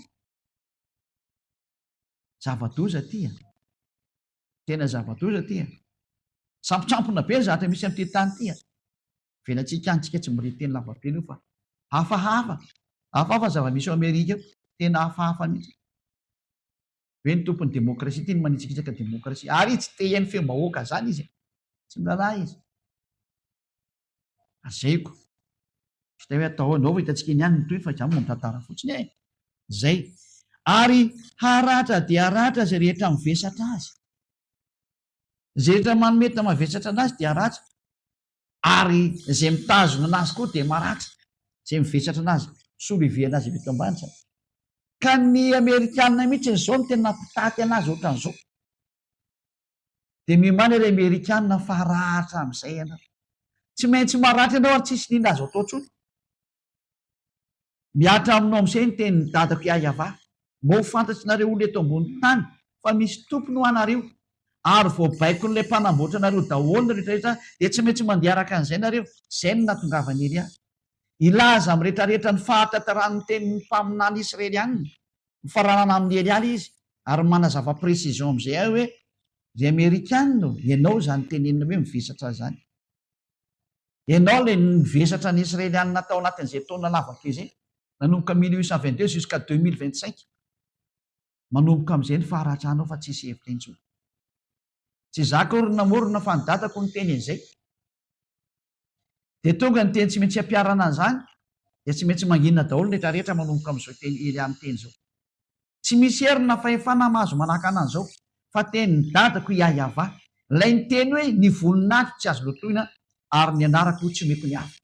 Zava-doza ty. Tena zava-doza ty. Sampotsampona be ny zavatra misy amin'ity tany ty. Velantsika antsika tsy mbola teny lava be io fa hafahafa. Hafahafa zava-misy ao Amerika tena hafahafa mihitsy. Hoe ny tompon'ny demokrasia ty ny manitsikitsaka demokrasia. Ary tsy te hihaino feom-bahoaka zany izy. Tsy miraharaha izy. Azayko. Tsy te hoe atao anao hitantsika eny ihany nytoy fa izany mitantara fotsiny e. Zay. Ary haratra dia haratra izay rehetra mivesatra azy. Izay rehetra manometa mavesatra anazy dia haratra. Ary izay mitazona anazy koa dia maratra. Izay mivesatra anazy. Solo anazy eto ambany zany. Ka ny Amerikanina mihitsy izao no tena mpitaty anazy ohatran'izao. Dia mimana ilay Amerikanina fa haratra amin'izay ianao. Tsy maintsy maratra ianao ary tsisy nina azo atao intsony. miatra aminao amin'izay ny tenin'ny dadako iayava. Mba ho fantatsinareo olona eto ambony tany fa misy tompony ho anareo, ary voabaiko n'ilay mpanamboatra anareo daholo ny rehetrarehetra dia tsy maintsy mandeha araka an'izay nareo. Izay no natongavany Elia. Ilaza amin'ny rehetrarehetra ny fahatantaran'ny tenin'ny mpaminany Israely aniny, mifaranana amin'ny Elialy izy, ary manazava précision amin'izay ahy hoe ry Amerikanina ianao zany tenenina hoe mivesatra zany. Ianao le mivesatra ny Israelianina tao anatin'izay taona lavaka izay, nanomboka 1822 jusqu'à 2025. Manomboka amin'izay ny faharatranao fa tsisy hevitra intsony. Tsy zaka orona morona fa ny dadako ny teny an'izay. Dia tonga ny teny tsy maintsy ampiarana an'izany, dia tsy maintsy manginana daholo ny rehetrarehetra manomboka amin'izao teny Eliany teny zao. Tsy misy herina fahefana mahazo manahaka an'izao, fa tenin'ny dadako iayava. Ilay ny teny hoe ny voninahitra tsy azo lotoina ary ny anarako tsy meko ny hafa.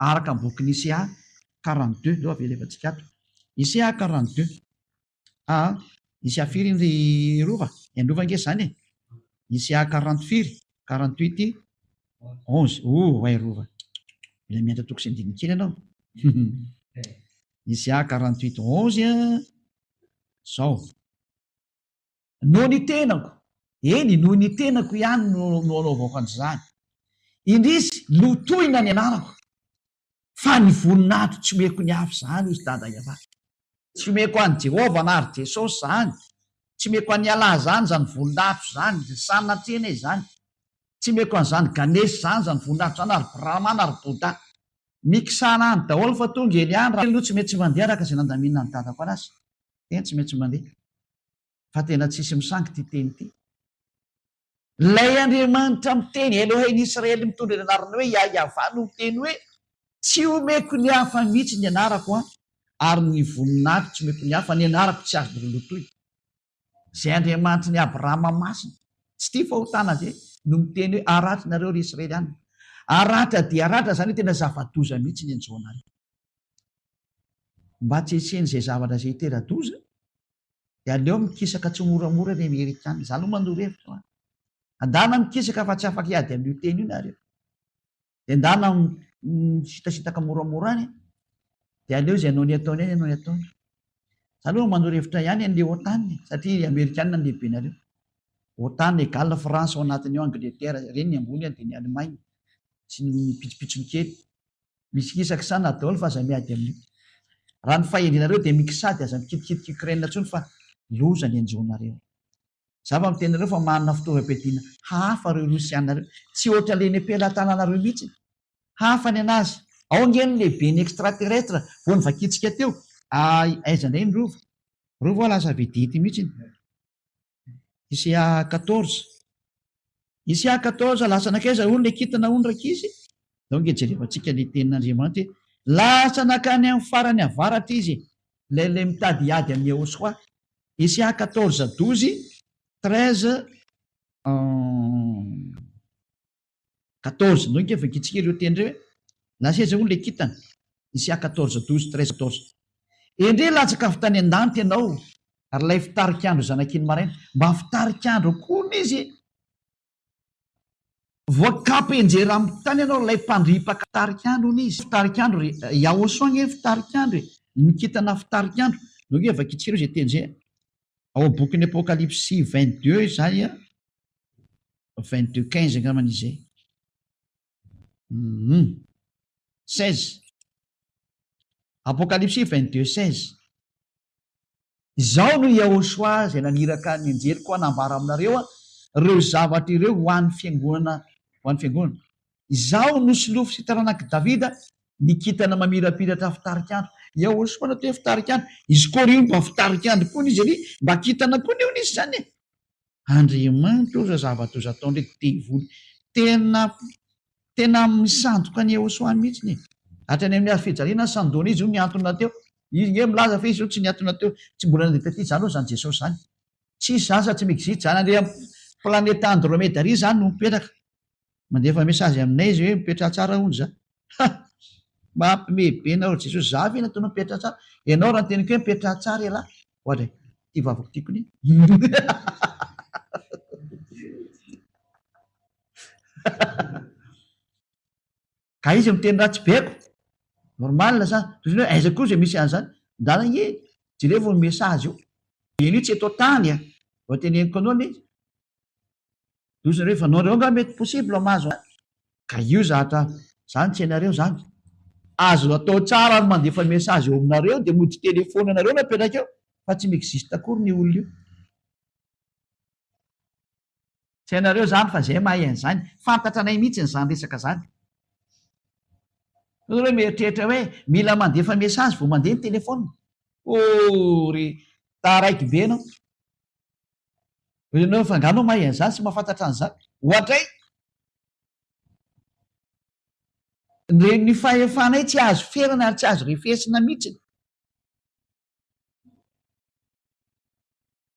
Araka ny boky Isaiah 42, leo avela efantsika ato. Isaiah 42. Isaiah firy ny rova? Endrova nge zany e. Isaiah 44, 48, 11. Ay rova. Mila miantra toko sy andininy kely ianao. Isaiah 48, 11. Zao. Noho ny tenako, eny noho ny tenako ihany no anaovako an'izany. Indrisy lotoina ny anarako, fa ny voninahitro tsy meko ny hafa zany izy dada iava. Tsy meko an'i Jehovah na ary Jesosy zany, tsy meko an'ny Alà zany zany voninahitro zany, sanatrena izany. Tsy meko an'izany Ganesy zany voninahitro zany, ary Brahma na ary Boda. Mikisana any daholo fa tonga Eliany raha aloha tsy maintsy mandeha araka izay nandaminana ny dadako anazy. Tena tsy maintsy mandeha. Fa tena tsisy misangy ty teny ty. Lay Andriamanitra miteny Eloheny Israely mitondra ny anarany hoe iayava no miteny hoe tsy omeko ny hafa mihitsy ny anarako ary ny voninahitro tsy omeko ny hafa ny anarako tsy azo lolotoy. Zay Andriamanitra ny Abrahama masina, tsy tia fahotana zay no miteny hoe aratra nareo ry Israeliana. Aratra dia aratra zany tena zava-doza mihitsy ny anjoanareo. Mba tsy heseny zay zavatra zay tera-doza dia aleo mikisaka tsy moramora ny Amerikanina. Zany no mandoro-hevitra. Andana mikisaka fa tsy afaka hiady amin'io teny io nareo. Dia andana sitasitaka moramora any, dia aleo izay anao ny ataony any, anao ny ataony. Zany hoe mandoro-hevitra ihany an'ilay OTAN, satria Amerikanina ny lehibe nareo. OTAN égale France ao anatin'ny ao Angleterre, reny ny ambony dia ny Allemagne, sy ny pitsopitsony kely. Misy kisaka sana daholo fa aza miady amin'io. Raha ny fahendrinareo dia mikisady aza mikitikitiky Ukraine intsony fa loza ny anjonareo. Zava mitenareo fa manana fitaovam-piadiana hafa reo Rosianareo. Tsy ohatra le ny ampelantananareo mihitsy. Hafa ny anazy. Ao ngeny lehibe ny extraterrestre vao nivakitsika teo. Aiza indray ny rova. Rova lasa vedety mihitsy. Isaiah 14. Isaiah 14 lasa nakaiza olona kitana ondrakizy. Dao nge jerevantsika le tenin'Andriamanitra hoe lasa nakany amin'ny farany avaratra izy. Lay mitady ady amin'ny Yehosoa. Isaiah 14, 12, 13, 14. Dao nge vakitsika ireo teny ireo hoe lasa aiza olona kitana. Isaiah 14, 12, 13, 14. Endre latsaka avy tany an-danitra ianao, ary lay fitarikandro zanakiny maraina, mba fitarikandro koa izy. Voakapy enjera amin'ny tany ianao, lay mpandripaka fitarikandro izy. Fitarikandro Yahosoa nge fitarikandro, nikitana fitarikandro. Nao nge vakitsika ireo zay teny zay. Ao bokin'ny Apocalypse 22 izay 22, 15 angambany izay. 16. Apocalypse 22, 16. Izao no Yahosoa zay naniraka ny anjery hanambara aminareo ireo zavatra ireo ho an'ny fiangonana. Izao no silofo sy taranaka Davida nikitana mamirapiratra fitarikandro. Yahosoa natao hoe fitarikandro. Izy koa rio mba fitarikandro koa izy ry mba kitana koa eo nisy zany e. Andriamanitra oza zavatra oza atao ndraiky devoly. Tena misandoka ny Yahosoa mihitsy. Hatrany amin'ny hazo fijaliana sandona izy io niantona teo. Izy nge milaza fa izy io tsy niantona teo, tsy mbola nandeha taty zany zany Jesosy zany. Tsy zaza tsy mexite zany andre planeta Andromeda ry zany no mipetraka. Mandefa mesazy aminay izy hoe mipetra tsara hono za. Mampimebe na Jesosy za ve natao mipetra tsara. Ianao raha teniko hoe mipetra tsara ela. Ohatra ty vavako tiako ni. Ka izy miteny ratsy beko. normal zany tozany hoe aiza koa zay misy an'zany ndana e jerevao message io iny io tsy atao tany a vao teneniko anao le tozany rehefa anao reo nga mety possible mahazo ka io zatra zany tsy hainareo zany azo atao tsara ary mandefa message eo aminareo de mody telefony anareo napetraka eo fa tsy miexiste akory ny olona io tsy hainareo zany fa zay mahay an'zany fantatra anay mihitsy nyzany resaka zany hoe mieritreritra hoe mila mandefa message vao mandeha ny telefona ry taraiky be anao nao fa nganao mahay an'zany sy mahafantatra an'zany ohatray ny fahefanay tsy azo ferana ary tsy azo refesina mihitsy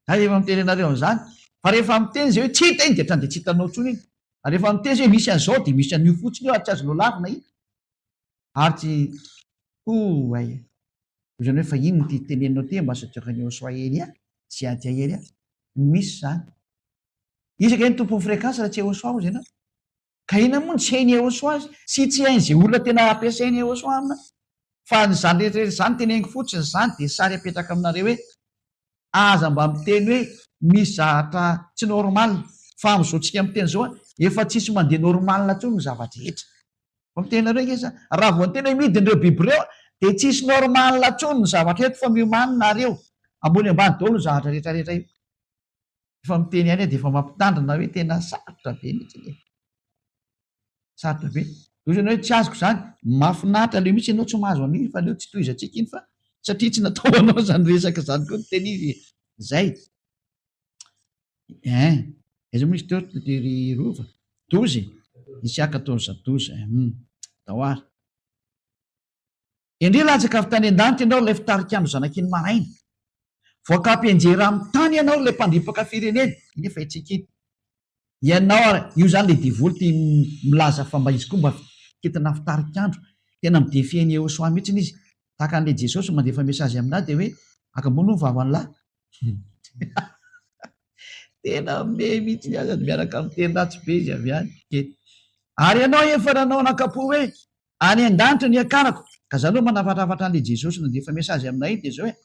efa miteny anareo an'zany fa rehefa miteny zay hoe tsy hita iny de trany de tsy hitanao tsony iny ary rehefa miteny zay hoe misy an'zao de misy an'io fotsiny io ary tsy azonao lavina iny ary tsy ay ozany hoe fa iny ty tenenao ty mba satriokany osoahery a tsy adyahery a misy zany isaka ny tompony fréquence raha tsy eosoa zay anao ka ina moa tsy hainy eosoa sy tsy hain'zay olona tena ampiasainy eosoa amina fa zany rehetrarehetra zany teneniko fotsiny zany de sary apetraka aminareo hoe aza mba miteny hoe misy zahatra tsy normal fa am'zao tsika miteny zao a efa tsisy mandeha normal ntsony ny zavatra rehetra fa mitenareo iza raha vo ny tena hoe midin'ireo biby reo de tsisy normal ntsony ny zavatra eto fa miomanina reo ambony ambany daolo ny zavatra rehetrarehetra io efa miteny ihany de efa mampitandrina hoe tena sarotra be mihitsy sarotra be ozany hoe tsy azoko zany mafinatra leo mihitsy ianao tsy mahazo an'iny fa leo tsy toizatsika iny fa satria tsy natao anao zany resaka zany koa nyteny zay aiza moa izy teo ry rova dozy isiaka taony zadozy daoary indri latsaka avy tany an-danitra ianao lay fitarikandro zanakiny maraina voaka-mpianjera amin'ny tany ianao lay mpandripaka firenena nefa itsika iny ianao io zany le divoly ty milaza fa mba izy koa mba kitina fitarikandro tena midefieny eosoa mihitsiny izy tahaka an'le jesosy mandefa message aminah de hoe akambony no vavany lahy tena me mihitsy ny azy miaraka amin'ny teny ratsy be izy avy any ary ianao efa nanao nakapo hoe any an-danitra ny akarako ka zany hoe manavatravatra an'le jesosy nandefa message aminah iny de zao hoe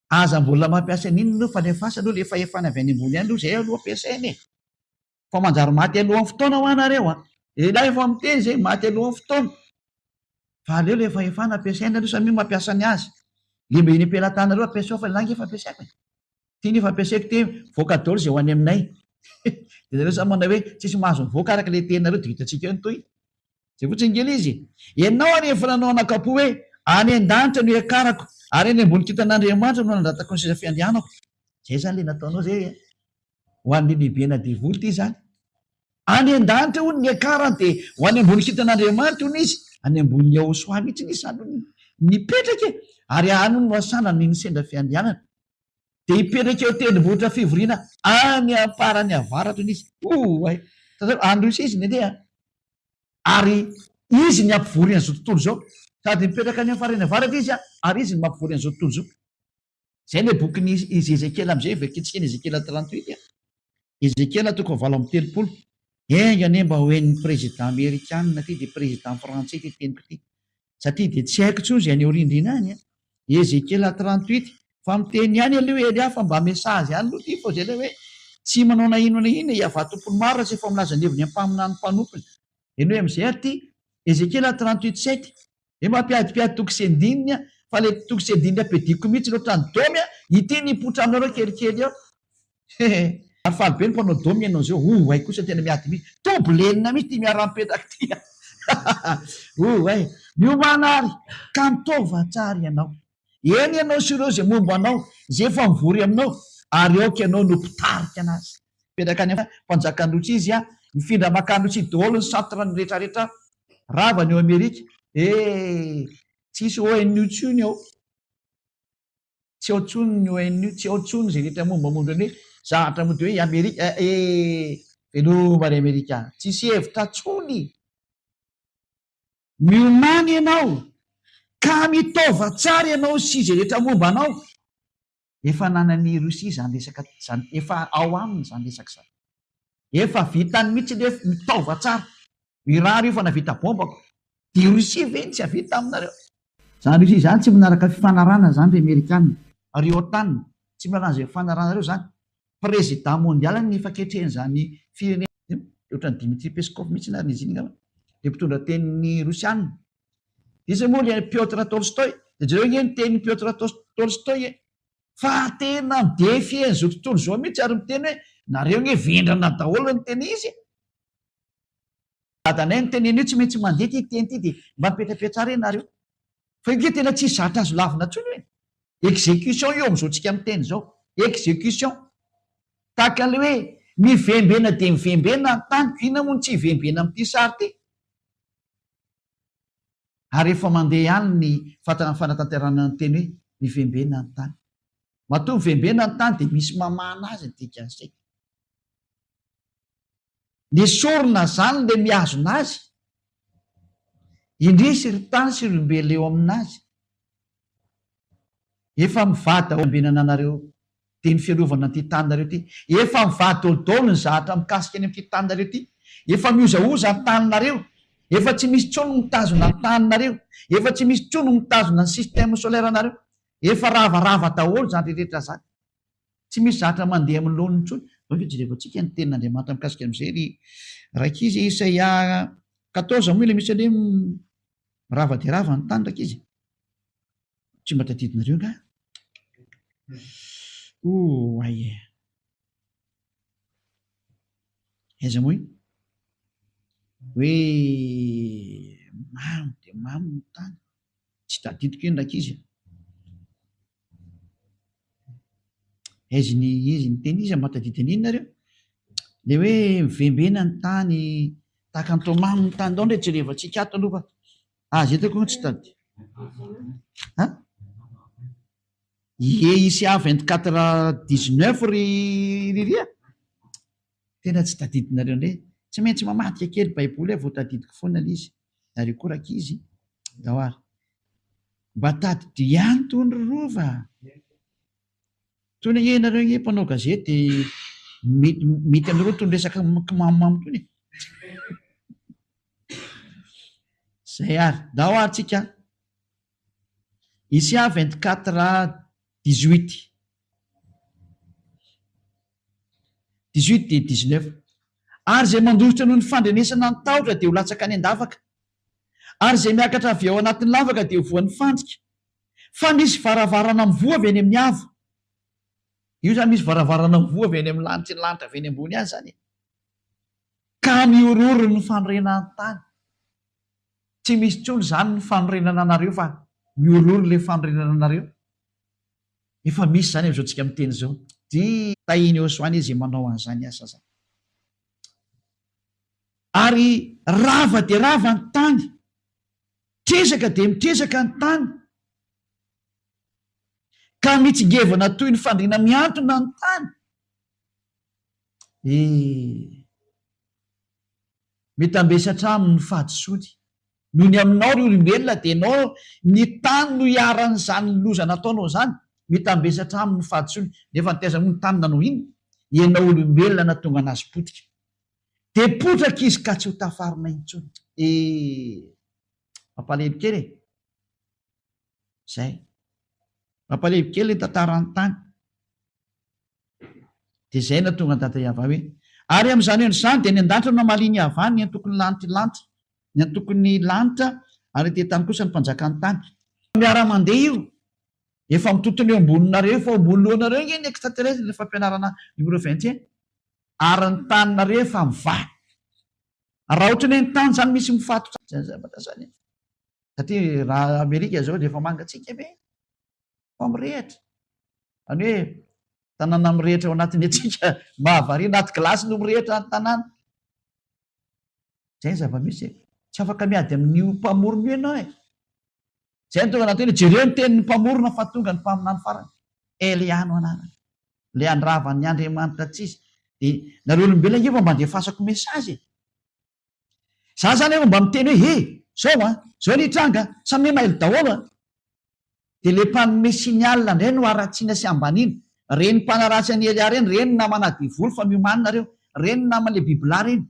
aza mbola mampiasa n'iny no fa nefasa aloha le fahefana avy any ambony any aloha zay aloha ampiasainy fa manjary maty alohan'ny fotoana ho anareo ela efa miteny zay maty alohan'ny fotoana fa aleo le fahefana ampiasaina aloha samy mampiasa ny azy le mba iny ampelantanareo ampiasao fa langy efa ampiasaiko tiany efa ampiasaiko te voaka daolo zay ho any aminay de zareo samy mana hoe tsisy mahazo mivoaka araka le tenareo de hitatsika eo toy zay fotsiny ngely izy ianao ary efa nanao anakapo hoe any an-danitra no akarako ary eny ambony kitan'andriamanitra no nandatako ny seza fiandianako zay zany le nataonao zay ho an'le lehibe na devoly ty zany any an-danitra ho ny akarany de ho any ambony kitan'andriamanitra hony izy any ambony aosoa mihitsy ny izy any nipetraka ary ano no asana niny sendra fiandianana de hipetraka eo tendrombohitra fivoriana any amparany avaratra ny izy ay androsa izy ny andeha ary izy ny ampivory an'izao tontolo zao sady mipetraka any amfarany avaratra izy ary izy ny mampivory an'izao tontolo zao zay le bokyny izy ezekela am'izay verkitsika ny ezekela 38 ezekela toko valo amby telopolo engane mba hoen'ny président amérikanina ty de président français ty teniko ty satria de tsy haiko tsony zay any orindrina any ezekela 38 fa miteny ihany aleo ely afa mba message any loha ty fa zay le hoe tsy manao na ino na ina iava tompony maro raha tsy efa milaza ny heviny ampaminany mpanompoly eny hoe am'izay aty ezekela 38:7 e mampiadipiady toko sendininy fa le toko sendininy apediko mihitsy loatra ny domy ity nipotra aminareo kelikely ao ary faly be ny mpanao domy ianao zao ay kosa tena miady mihitsy tobolenina mihitsy ty miara-mipetraka ty ay miomanary ka mitova tsara ianao eny ianao sy ireo zay momba anao zay efa mivory aminao ary aoka ianao no mpitarika anazy mipetraka any mpanjakandrotsy izy mifindra makandrotsy daholo ny centre ny rehetrarehetra ravany eo amerika tsisy ONU tsony ao tsy ao tsony ny ONU tsy ao tsony zay rehetra mombamondra any hoe zahatra mody hoe amerika velomany amerika tsisy hevitra tsony miomany ianao ka mitova tsara ianao sy zay rehetra momba anao efa nanany Rosia zany resaka zany efa ao aminy zany resaka zany efa vitany mihitsy le mitova tsara irary io fa navita bombako de Rosia ve ny tsy havita aminareo Zany io zany tsy manaraka fifanarana zany re Amerikana. Ary OTAN tsy miarana zay fifanarana reo zany. Président mondial ny faketrehany zany firenena. Ohatran'ny Dimitri Peskov mihitsy na izy iny le mpitondra tenin'ny Rosiana. Izy moa le Piotr Tolstoy, dia jereo iny teny Piotr Tolstoy fa tena midefy zao tontolo zao mihitsy ary miteny hoe nareo nge vendrana daholo ny teny izy. Dadanay ny teneny io tsy maintsy mandeha ty teny ty dia mba mipetrapetra ianareo. Fa io tena tsy zatra azo lavina intsony hoe exécution io am'izao tsika miteny zao. Exécution. Tahaka le hoe mivembena dia mivembena ny tany, ina moa tsy hivembena amin'ity sary ty. Ary efa mandeha ihany ny fanatanterana ny teny hoe mivembena ny tany. Matoa mivembena ny tany dia misy mamana azy ny dikan'izay. Ny sorona zany le miazona azy, indrisy ry tany sy ry olombelona eo aminazy. Efa mivady aombenana anareo teny fiarovana ty taninareo ty. Efa mivady daolodolo ny zahatra mikasika any amin'ity taninareo ty. Efa miozaoza ny taninareo. Efa tsy misy tsono mitazona ny taninareo. Efa tsy misy tsono mitazona ny système solaire anareo. Efa ravarava daholo zany rehetra zany. Tsy misy zahatra mandeha amin'ny lohany intsony. Fa jerevantsika ny tenin'Andriamanitra mikasika amin'izay ry rakizy Isaia 14 moa ilay misy hoe rava dia rava ny tany rakizy. Tsy mba tadidinareo nga? Aie. Aiza moa hoe mamy dia mamy ny tany. Tsy tadidiko iny rakizy. Izy ny teny izy matadidina iny nareo. Le hoe mivembena ny tany tahaka ny tao mamy ny tany dao ndre jerevantsika ato aloha fa azy etako tsy tady. Isaia 24:19 ry tena tsy tadidinareo ndre. Tsy maintsy mamatika kely baiboly vao tadidiko foana le izy. Ary koa rakizy dahoary mba tadidy ihany tony rova. Tony ianareo nge mpanao gazety mety aminareo tony resaka mamimamy tony. Zay ary dahoary tsika. Isaia 24:18 dia 19. Ary zay mandositra noho ny fandrenesana ny tahotra dia ho latsaka any an-davaka. Ary zay miakatra avy ao anatin'ny lavaka dia ho voan'ny fantsika. Fa misy varavarana mivoa avy any amin'ny avo. Io zany misy varavarana mivoa avy any amin'ny lanitra ny lanitra avy any ambony any zany. Ka miororo ny fanorenana ny tany. Tsy misy tsony zany ny fanorenana anareo fa miororo le fanorenana anareo. Efa misy zany amin'izao tsika miteny zao. Tahiny eo soany izy manao an'izany asa zany. Ary rava dia rava ny tany. Tresaka dia mitresaka ny tany. Ka mitsingevana toy ny fandriana miantona ny tany. Mety ambesatra aminy ny fahadisoany. Noho ny aminao ry olombelona dia ianao ny tany no hiaran'izany loza nataonao zany. Mety ambesatra aminy ny fahadisoany. Nefa nitaiza moa ny tany nanao iny? Ianao olombelona na tonga anazy potika. Dia potraka izy ka tsy ho tafarina intsony. Mampalahelo kely e. Zay. Mampalahelo kely ny tantaran'ny tany. Dia zay na tonga dada Iava hoe ary amin'izany izany dia ny an-danitra no hamaliny avany ny antokony lanitra. Ny antokony lanitra ary ty tany kosa ny mpanjakan'ny tany. Miara-mandeha io. Efa mitotony eo amboninareo, efa ambonilohanareo nge ny extraterrestre rehefa ampianarana numéro 21. Ary ny taninareo efa mivahy. Raha ohatra ny tany zany misy mifatotra zany zavatra zany. Satria raha Amerika zao dia efa mangatsika be. Fa mirehatra. Any hoe tanàna mirehatra ao anatin'ny atsika mahavariana anaty gilasy no mirehatra ny tanàna. Zay ny zava-misy. Tsy afaka miady amin'io mpamorona io ianao e. Zay ny tonga anaty hoe jereo ny tenin'ny mpamorona fa tonga ny mpaminany farany. Eliano anarany. Le andravan'ny Andriamanitra tsisy. Dia nareo olombelona nge mba dia fasako mesazy. Za zany efa mba miteny hoe zao ny tranga samy maily daholo. Dia le mpanome sinialina indray no aratsiana sy ambaniana. Reny mpanaratsy any Elia reny, reny namana divoly fa miomanina reo. Reny namana le biblia reny.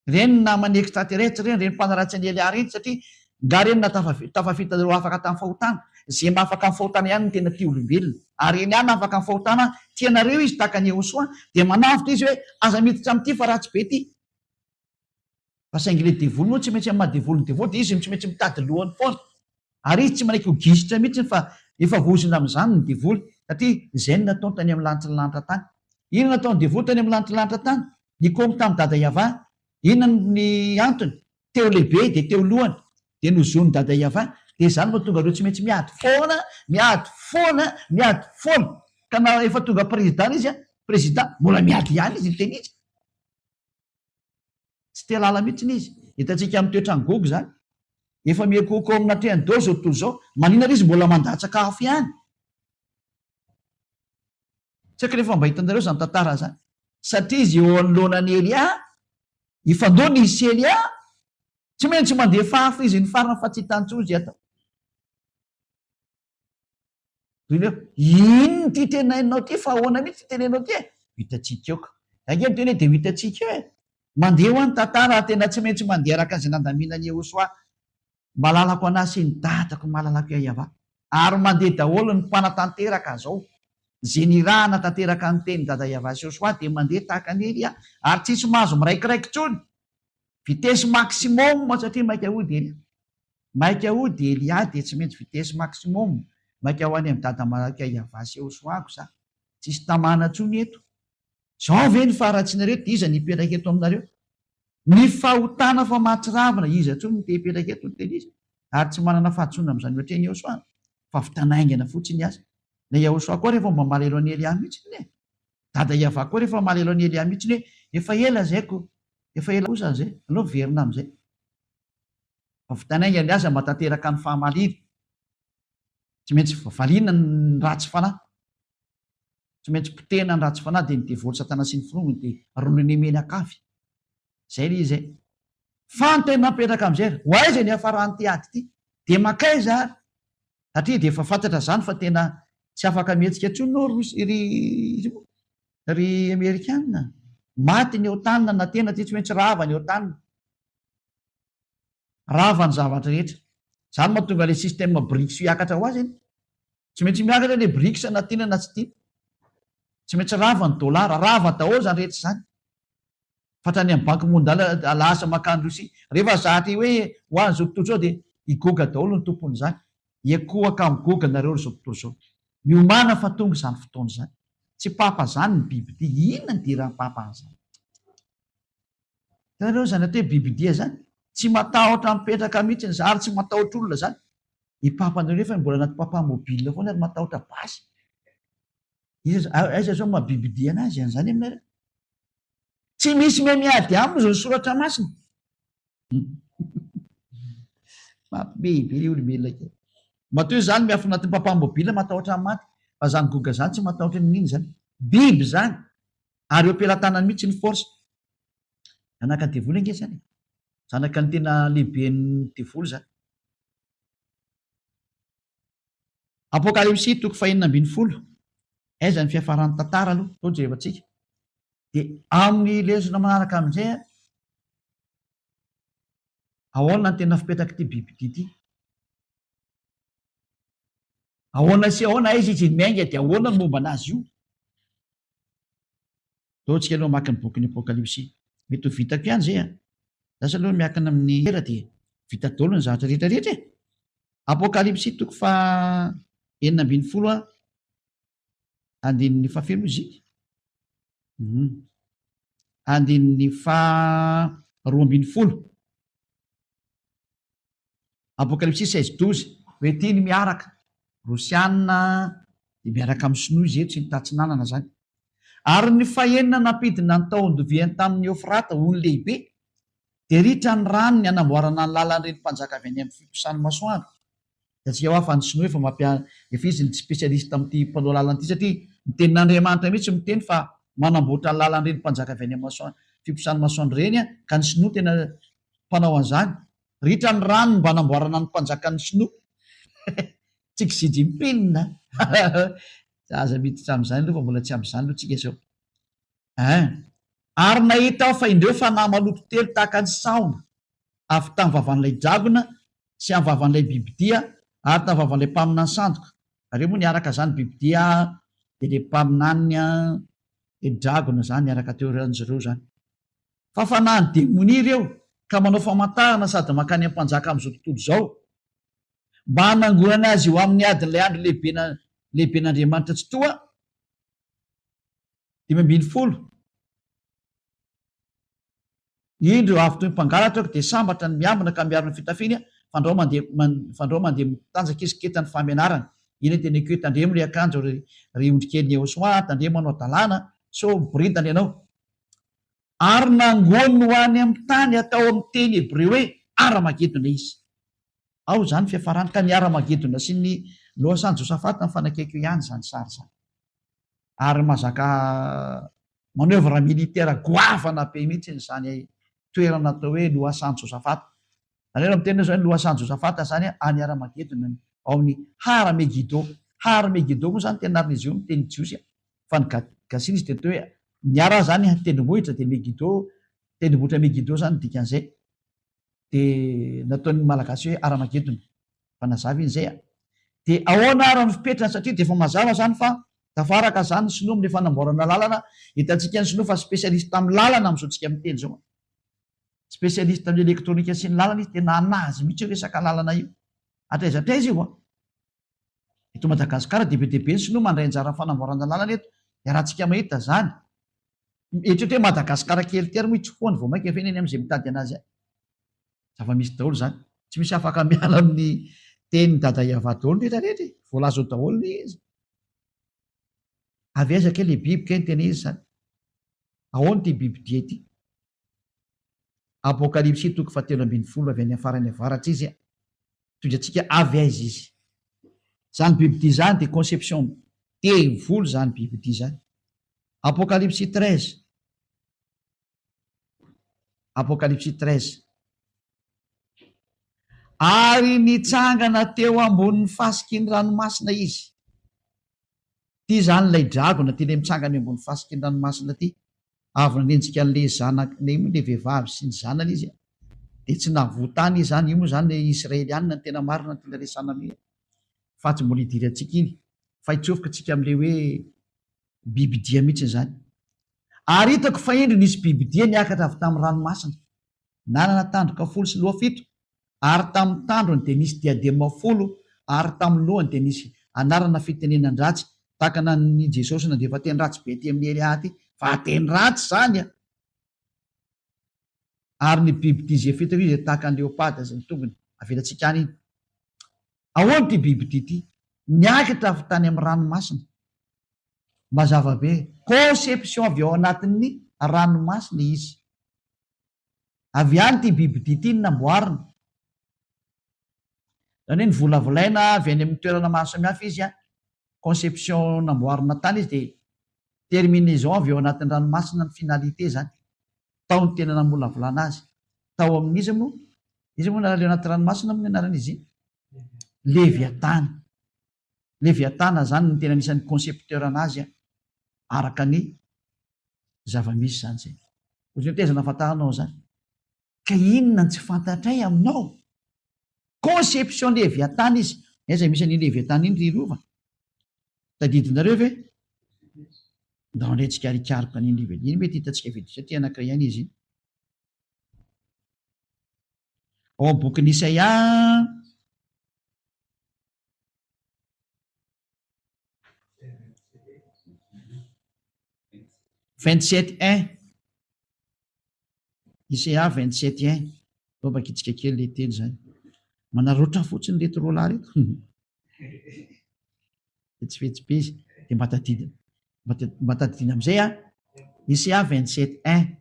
Reny namana extraterrestre reny, reny mpanaratsy any Elia reny satria Ngarenina tafavita reo afaka tamin'ny fahotana. Zay mahafaka amin'ny fahotana ihany no tena tia olombelona. Ary eny ihany afaka amin'ny fahotana tianareo izy tahaka ny Jehosoa dia manavitra izy hoe aza miditra amin'ity fa ratsy be ty. Fa saingy le devoly moa tsy maintsy amin'ny mahadevoly ny devoly dia izy tsy maintsy mitady lohany foana. Ary izy tsy manaiky ho gisitra mihitsy fa efa vozona amin'izany ny devoly satria izay no nataony tany amin'ny lanitra lanitra tany. Inona nataony devoly tany amin'ny lanitra lanitra tany? Nikomy tamin'ny dada Iava. Inona ny antony? Teo lehibe dia teo lohany dia nozony dada Iava. Dia izany mahatonga reo tsy maintsy miady foana, miady foana, miady foana. Ka na efa tonga président izy, président mbola miady ihany izy ny teny izy. Tsy te lala mihitsy izy. Hitantsika amin'ny toetrany gogo zany. Efa miekoko amina trehany dao zao tontolo zao, maninona izy mbola mandatsaka afo ihany. Tsy haiko rehefa mba hitanareo zany tantara zany. Satria izy eo anoloanan'ny Elia, ifandona izy sy Elia, tsy maintsy mandefa afo izy ny farana fa tsy hitantsony izy atao. Inona ty tenainao ty fa ahoana mihitsy tenenao ty? Hitantsika eo ka. Angeny teny dia hitantsika eo. Mandeha ho any tantara tena tsy maintsy mandeha araka izay nandaminan'i Jehosoa. Malalako anahy sy ny dadako malalako Iava. Ary mandeha daholo ny mpanatanteraka zao. Zay nirahana tanteraka ny teny dada Iava sy Jehosoa dia mandeha tahaka ny Elia. Ary tsisy mahazo miraikiraiky tsony. Vitesy maximum satria maika hody Elia. Maika hody Elia dia tsy maintsy vitesy maximum. Maika ho any amin'ny dada malaka Iava sy Jehosoako sa. Tsisy tamana tsony eto. Zao ve ny faratsinareo dia iza nipetraka eto aminareo? Ny fahotana fa mahatsiravina iza tsony ny te-petraka eto ny teny izy. Ary tsy manana fahatsona amin'izany ohatrany Jehosoa. Fa fitanaingana fotsiny aza. Na Jehosoa koa rehefa mba malelo an'i Elia mihitsy ne. Dada Iava koa rehefa malelo an'i Elia mihitsy ne. Efa ela zaiko. Efa ela kosa zay. Aleo verina amin'izay. Fa fitanaingana aza mba tanteraka ny fahamaliana. Tsy maintsy valiana ny ratsy fanahy. Tsy maintsy potehina ny ratsy fanahy dia ny devoly satana sy ny firongony dia rolony menakavy. Zay le izay. Fa ny tena napetraka amin'izay. Ho aiza ny hafarany ty ady ty? Dia makaiza ary. Satria dia efa fantatra zany fa tena tsy afaka mihetsika tsony no ry Amerikanina. Maty ny eo tanina na tena tsy maintsy rava ny eo tanina. Rava ny zavatra rehetra. Zany mahatonga le système BRICS hiakatra ho azy. Tsy maintsy miakatra le BRICS na tiana na tsy tiana. Tsy maintsy rava ny dolara, rava daholo zany rehetra zany. Fatra ny amin'ny banky mondialy lasa makany Rosia. Rehefa zatra hoe ho any zao tontolo zao dia higoga daholo ny tompony zany. Hiakohaka migoga nareo zao tontolo zao. Miomana fa tonga izany fotoana izany. Tsy papa zany ny biby dia inona ny diran'ny papa an'izany? Hitanareo zany atao hoe biby dia zany. Tsy matahotra mipetraka mihitsy ny zary, tsy matahotra olona zany. I papanareo nefa mbola anaty papa mobile foana ary matahotra basy. Aiza zao mahabiby dia anazy an'izany aminareo? Tsy misy miady aminy zao soratra masina. Mampibiby ry olombelona kely. Matoa zany miafy anatin'ny papa mobile matahotra ny maty. Fa zany goga zany tsy matahotra ny nini zany. Biby zany. Ary eo ampelantanany mihitsy ny force. Zanaka ny devoly ange zany. Zanaka ny tena lehibe ny devoly zany. Apokalipsy toko 4:10. Aiza ny fiafaran'ny tantara aloha. Tô jerevantsika. Dia amin'ny lesona manaraka amin'izay ahoana ny tena fipetraka ity biby ity? Ahoana sy ahoana izy izy miainga dia ahoana ny momba anazy io? Tô tsika aloha maka ny boky ny Apokalipsy. Mety ho vitako ihany zay a. Lasa aloha miakana amin'ny era dia vita daholo ny zavatra rehetra rehetra e. Apokalipsy toko 4:10 andininy fahafelo izy. Andininy 2:12. Apokalipsy 16:12. Hoe ty ny miaraka. Rosianina dia miaraka amin'ny sinoa izy eto sy ny tatsinanana zany. Ary ny fahenina nampidina ny taon-doviany tamin'ny Eufrata ho ny lehibe dia ritra ny rano ny anamboarana ny lalan'ireny mpanjaka avy any amin'ny fiposany masoandro. Satria ho afa ny sinoa efa izy ny spesialista amin'ity mpanao lalana ity satria ny tenin'Andriamanitra mihitsy miteny fa manamboatra ny lalan'ireny mpanjaka avy any amin'ny fiposany masoandro reny ka ny sinoa tena mpanao an'izany. Ritra ny rano mba anamboarana ny mpanjaka ny sinoa. Tsy Xi Jinping. Aza miditra amin'izany aloha fa mbola tsy amin'izany aloha tsika zao. Ary nahita aho fa indreo fa nahy maloto telo tahaka ny saona avy tamin'ny vavan'ilay dragona sy amin'ny vavan'ilay bibidia ary tamin'ny vavan'ilay mpaminany sandoka. Reo moa niaraka zany bibidia de le mpaminany le dragona zany niaraka teo ran'zareo zany. Fa fanahany demoni ireo ka manao famantarana sady makany ampanjaka am'izao tontolo zao mba hanangonana azy eo amin'ny adin'ilay andro lehiben'Andriamanitra tsy toa 500 indro avy toy mpangalatra de sambatra ny miambina ka miarina fitafiny fandrao mandeha mitanjaka izy ketany famenarana. Iny tena hoe tandremo le akanjo ry ondrikely Ahosoa, tandremo anao dalàna so boridana ianao. Ary nangony ho any amin'ny tany atao amin'ny teny hebreo hoe Aramagedona izy. Ao zany fiafarany ka ny Aramagedona sy ny lohasan Josafata mifanakaiky ihany zany sary zany. Ary mazaka manœuvre militaire goavana be mihitsy zany toerana atao hoe lohasan Josafata. Zareo miteny zao lohasan Josafata zany any Aramagedona ao amin'ny Haramegido. Haramegido moa zany tenarin'izy io miteny jiosy fa ny gasiny izy de atao hoe niara zany tendrombohitra de Megido, tendrombohitra Megido zany dikan'izay. De nataon'ny malagasy hoe Aramagedona fa nazava in'izay de ahoana ara ny fipetrany satria de efa mazava zany fa tafaraka zany sinoa amin'ny fanamboarana lalana. Hitantsika ny sinoa fa spesialista amin'ny lalana amin'izao tsika miteny zao. Spesialista amin'ny elektronika sy ny lalana izy tena anazy mihitsy resaka lalana io. Atraizatraiza io eto Madagasikara de be ny sinoa mandray anjara fanamboarana lalana eto. Rahantsika mahita zany etrehitra hoe Madagasikara kely tery moa itsofoany vao mainka feneny am'izay mitady anazy zava-misy daholo zany. Tsy misy afaka miala amin'ny teny dada Iava daholo rehetrarehetra voalazo daholo le izy. Avy aiza ke le biby ke ny tena izy zany. Ahoany ty biby dia ty Apokalipsy 3:12 avy any farany avaratra izy tondratsika avy aiza izy. Zany biby dia zany de conception devolo zany biby dia zany. Apokalipsy 13 ary nitsangana teo ambonin'ny fasiky ny ranomasina izy. Ty zany ilay dragona ty le mitsangana ambony fasiky ny ranomasina ty avy nanenjika an'le zanak'le vehivavy sy ny zanany izy de tsy navotany izy zany. Io moa zany le Israelianina ny tena marina ty resana amin'io fa tsy mbola hidiry atsika iny fa hitsofoka tsika am'le hoe bibidia mihitsy zany. Ary hitako fa indro nisy bibidia niakatra avy tamin'ny ranomasina nanana tandroka 10 sy loha 7 ary tamin'ny tandrony de nisy diadema 10 ary tamin'ny lohany de nisy anarana fitenenan-dratsy takana ny Jesosy na de efa teny ratsy be ty amin'ny Elia ty fa teny ratsy zany ary ny bibidia zay fitako izy tahaka ny leopada zay ny tongony avelatsika any iny. Ahoany ty bibidia ty niakatra avy tany amin'ny ranomasina. Mazava be conception avy ao anatin'ny ranomasina izy. Avy any ty bibidia ty namboarina. Zany hoe ny volavolaina avy any amin'ny toerana maro samihafa izy conception namboarina tany izy de terminaison avy ao anatin'ny ranomasina ny finalité zany. Tao ny tena namolavolana azy. Tao amin'izy moa naraleo anaty ranomasina amin'ny anaran'izy Leviatana. Leviatana zany ny tena anisan'ny concepteur anazy araka ny zava-misy zany zay. Ohatrany teza nafantaranao zany. Ka inona tsy fantatray aminao? Conception Leviatana izy. Aiza misy an'iny Leviatana iny rirova? Tadidinareo ve? Ndao ndretsika arikaroka an'iny Leviatana. Iny mety hitantsika viditra satria anankiray ihany izy. Ao amin'ny bokin'ny Isaia 27:1. Isaia 27:1. Bakitsika kely le teny zany. Manaroatra fotsiny le trola reto. Fetsifetsy be izy de mbatadidina am'izay Isaia 27:1.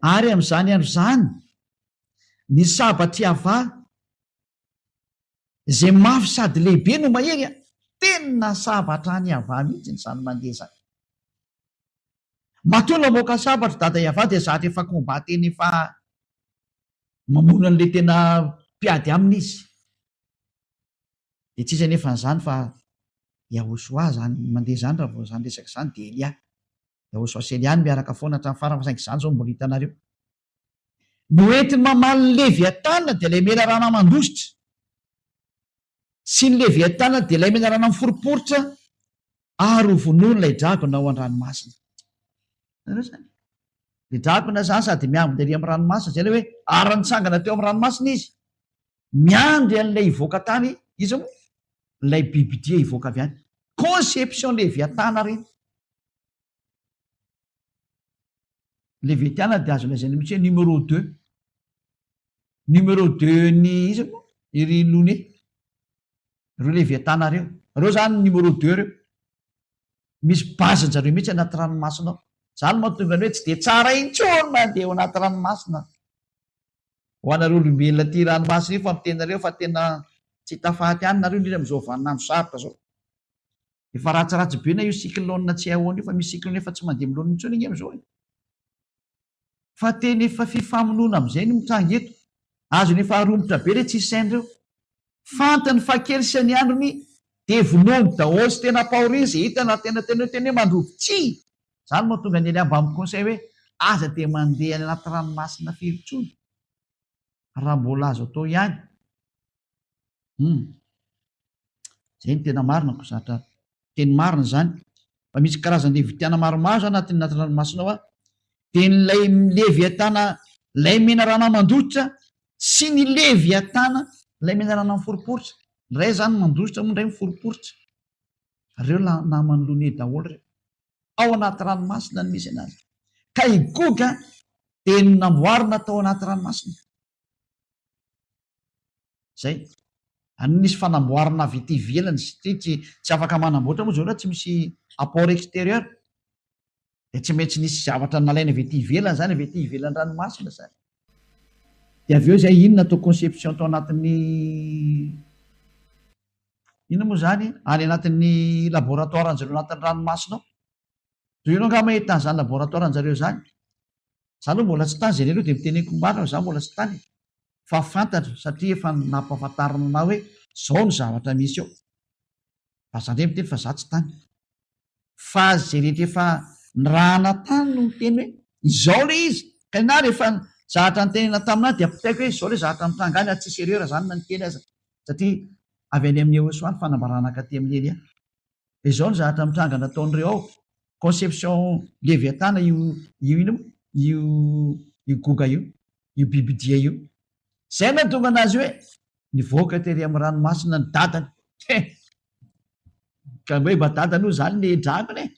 Ary am'izany andro zany ny sabatry ava zay mafy sady lehibe no mahery tena sabatra any ava mihitsy ny zany mandeha zany. Matola moka sabatra dada Iava de zatra efa kombateny efa mamona an'le tena mpiady aminy izy. De tsisy anefa n'izany fa Yahosoa zany mandeha zany raha vao zany resaka zany de Elia. Yahosoa sy Elia miaraka foana hatramin'ny farany fa saingy zany zao mbola hitanareo. no entiny mamaly ny leviatana dia ilay mena rana mandositra, sy ny leviatana dia ilay mena rana miforiporitra ary ho vonoany ilay dragona ao an-dranomasina. Zany le dragona zany sady miambindery amin'ny ranomasina zay le hoe ara-nitsangana teo amin'ny ranomasina izy, miandry an'ilay hivoaka tany izy moa ilay bibidia hivoaka avy any. Conception leviatana reny. Leviatana dia azo lazaina mihitsy hoe numéro 2. Numéro 2 ny izy moa iry lone reo leviatana reo. Reo zany numéro 2 reo. Misy bazanjareo mihitsy anaty ranomasina ao. Zany mahatonga ny hoe tsy dia tsara intsony mandeha ao anaty ranomasina. Ho anareo olombelona ty ranomasina io famitenareo fa tena tsy tafaty any nareo indrindra amin'izao vaninandro sarotra zao. Efa ratsiratsy be na io cyclone tsy ahoana io fa misy cyclone efa tsy mandeha milona intsony iny amin'izao. Fa tena efa fifamonoana amin'izay no mitranga eto. Azo ny faharombotra be re tsisy sain'ireo. Fantany fa kely sy ny androny dia vonoany daholo sy tena paoriny izay hita na tena hoe mandrovy tsi. Zany mahatonga ny amba amin'ny conseil hoe aza dia mandeha any anaty ranomasina firy-tsony raha mbola azo atao ihany. Zay ny tena marina ko zatra teny marina zany. Fa misy karazany leviatana maromaro anaty ranomasina ao. Dia nylay leviatana lay mena rana mandositra sy ny leviatana lay mena rana miforiporitra. Ray zany mandositra moa ndray miforiporitra. Reo namany lone daholo reo. Ao anaty ranomasina ny misy anazy. Ka igoga dia namboarina tao anaty ranomasina. Zay. Any nisy fanamboarana avy ety ivelany tsy afaka manamboatra moa zao raha tsy misy apport extérieur. Dia tsy maintsy nisy zavatra nalaina avy ety ivelany zany, avy ety ivelany ranomasina zany. Dia avy eo zay inona atao conception tao anatin'ny inona moa zany any anatin'ny laboratoiranjareo anatin'ny ranomasina ao. Toy ianao nga mahita an'izany laboratoiranjareo zany. Zany hoe mbola tsy tany zay reo dia miteneko marina zany mbola tsy tany. Fa fantatro satria efa nampahafantarina na hoe zao ny zavatra misy ao. Vazandre miteny fa za tsy tany. Fa zay rehetra efa nirahana tany no miteny hoe izao le izy. Ka na rehefa zavatra nitenena taminah dia ampitaiko hoe izao le zavatra mitranga any tsisy erreur zany na nikely aza. Satria avy any amin'ny EOS1 fanambarana katy amin'ny ely. Izao ny zavatra mitranga nataon'ireo ao. Conception leviatana io goga io bibidia io. Zay nahatonga anazy hoe nivoaka tery amin'ny ranomasina ny dadany. Ka hoe mba dadany io zany le dragona e.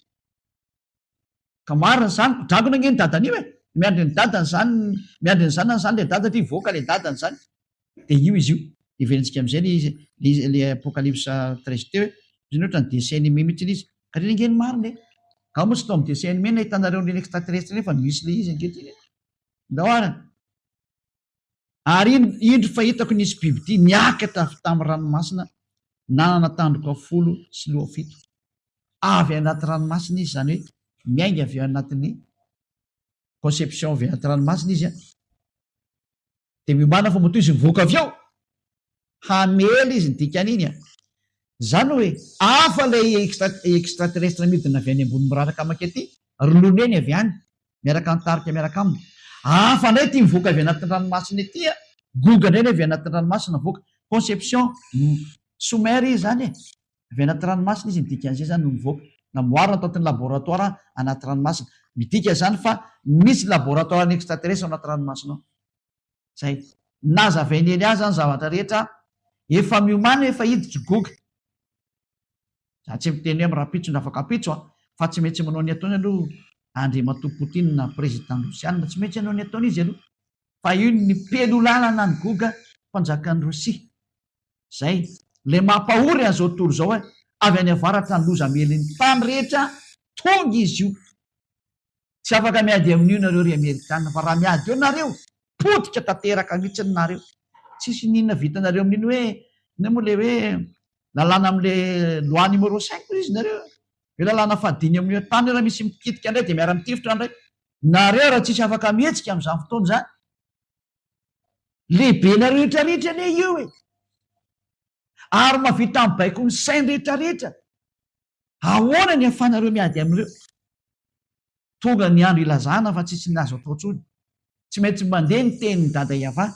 Ka marina zany dragona nge ny dadany io e. Miandry ny dadany zany, miandry ny zanany zany le dadany, hivoaka le dadany zany. Dia io izy io. Iverentsika amin'izay le Apocalypse 13 teo hoe izy ohatra ny dessin animé mihitsy izy. Ka reny nge ny marina e. Ka moa tsy tao amin'ny dessin animé nahitanareo ny extraterrestre fa misy le izy ankehitriny. Ndahoarana. Ary indro fahitako nisy bibidia niakatra avy tamin'ny ranomasina nanana tandroka 10 sy loha 7. Avy anaty ranomasina izy zany hoe miainga avy anatin'ny conception avy anaty ranomasina izy. Dia miombana fa matoy izy mivoaka avy ao. Hamely izy ny dikan'iny. Zany hoe hafa ilay extraterrestre midina avy any ambony miraraka makety roloneny avy any miaraka nitarika miaraka aminy. Hafa indray ty mivoaka avy anatin'ny ranomasina ety. Goga indray avy anatin'ny ranomasina mivoaka. Conception sommaire izy zany e. Avy anaty ranomasina izy midika an'izay zany no mivoaka. Namboarina tao anatin'ny laboratoire anaty ranomasina. Midika zany fa misy laboratoire ny extraterrestre anaty ranomasina ao. Zay. Nazavainy ely azy zany zavatra rehetra efa miomana efa hiditra goga. Za tsy miteny hoe mirapitso na afaka apitso fa tsy maintsy manao ny ataony aloha Andriamatoa Poutine na président Rosiana tsy maintsy hanao ny ataony izy aloha. Fa io ny pelolalana ny goga mpanjakan'ny Rosia. Zay. Le mampahory an'izao tontolo zao avy any avaratra ny loza melin'ny tany rehetra tonga izy io. Tsy afaka miady amin'io nareo ry Amerikanina fa raha miady eo nareo potika tanteraka mihitsy nareo. Tsisy ninona vitanareo amin'iny hoe ina moa le hoe lalàna amin'le loi numéro 5 izy nareo. Hoe lalàna fahadiny amin'io tany raha misy mikitika indray dia miara mitifitra indray. Nareo raha tsisy afaka mihetsika amin'izany fotoana zany. Lehibe nareo rehetrarehetra le io e. Ary mahavita mibaiko ny sainy rehetrarehetra. Ahoana ny ahafahanareo miady amin'ireo? Tonga ny andro ilazana fa tsisy ny azo atao intsony. tsy maintsy mandeha ny tenin'ny dada Iava,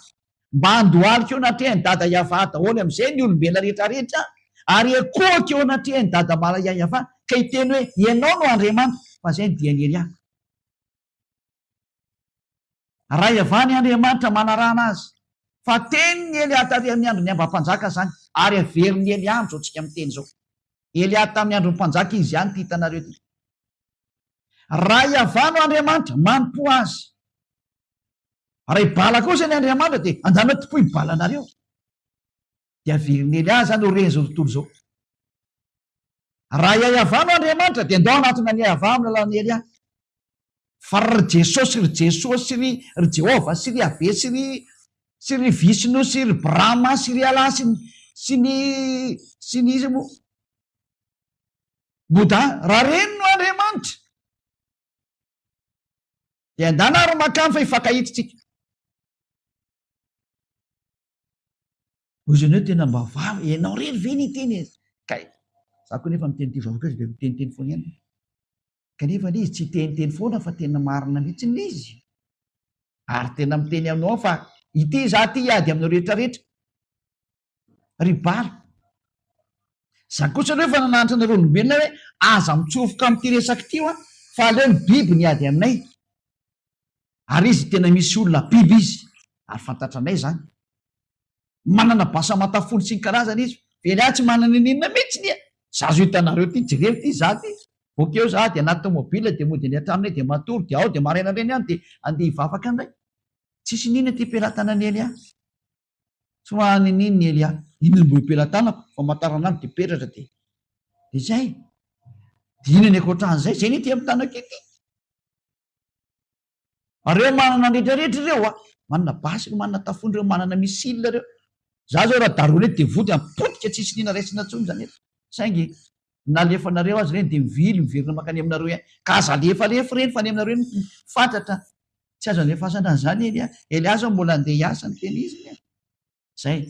mba andohalika eo natrehan'ny dada Iava daholo amin'izay ny olombelona rehetrarehetra, ary ekohaka eo natrehan'ny dada Malaya Iava, ka hiteny hoe ianao no Andriamanitra, fa zay ny diany Elia. Raha Iavany Andriamanitra manarahana azy, fa teny ny Elia tarehan'ny andro ny ambam-panjaka zany, ary averin'ny Elia amin'izao tsika miteny zao. Elia tamin'ny andro ny mpanjaka izy ihany ty hitanareo ty. Raha Iavany no Andriamanitra manompo azy, raha ibala kosa ny Andriamanitra dia andana topo ibalanareo. Dia averin'ny Elia zany ho reny zao tontolo zao. Raha Iavany no Andriamanitra dia andao anatona ny Iava amin'ny alalan'ny Elia. Fa ry Jesosy ry Jehova sy ry Ave sy ry Visno sy ry Brahma sy ry Ala sy ny izy moa Buddha, raha reny no Andriamanitra dia andana ro makamy fa hifankahititsika. Ozy anao tena mba vava, ianao rery ve ny teny kay za koa nefa miteny ty vahoaka azy dia miteniteny foana ihany. Kanefa izy tsy teniteny foana fa tena marina mihitsy izy, ary tena miteny aminao fa ity za ty hiady aminao rehetrarehetra. Ry bala, za kosa reo fa nananitra anareo olombelona hoe aza mitsofoka amin'ity resaka ty fa aleo ny biby niady aminay. Ary izy tena misy olona biby izy, ary fantatranay zany. Manana basa matafolo sy ny karazana izy, Elia tsy manana ninona mihitsy nia. Za zo hitanareo ty jerevy ty za ty. Bokeo za dia anaty tomobila dia mody any an-tranonay dia matory dia ao dia maraina reny any dia andeha hivavaka anday. Tsisy nina ty pelatana Elia. Tsy hoany niny Elia. Iny mbo pelatana fa matarana any dia peratra dia zay. Dina ny akoatran'izay, zay ny ty amin'ny tanako ity. Reo manana rehetrarehetra reo manana basy, manana tafondreo, manana misilina reo. Za zao raha darona eto dia vody ampotika tsisy nina raisina tsony zany eto. Saingy nalefanareo azy reny dia miverina makany aminareo ihany. Ka aza lefa reny fa ny aminareo ny fantatra. Tsy azo alefasana an'izany Elia zao mbola andeha hiasa ny teny izy. Zay.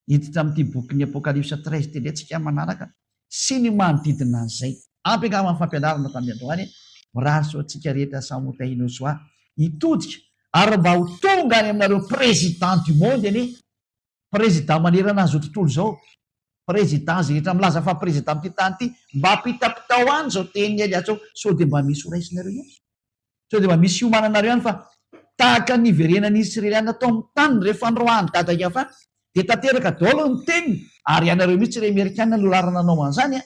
Hiditra amin'ity boky ny Apokalipsa 13 tenentsika manaraka sy ny manodidina an'izay. Ampy angamba fampianarana tamin'ny androany, mirary so antsika rehetra samota inosoa hitodika ary mba ho tonga any aminareo président du monde anie. Président manerana azo tontolo zao. Président zay rehetra milaza fa président amin'ity tany ity mba pitapitao any zao teny Elia zao, so dia mba misy ho raisinareo ihany. So dia mba misy iomananareo ihany fa tahaka ny iverenan'ny Israeliana tao amin'ny tany rehefa androany dada Iava dia tanteraka daholo ny teniny, ary ianareo mihitsy ry Amerikanina no lara nanao an'izany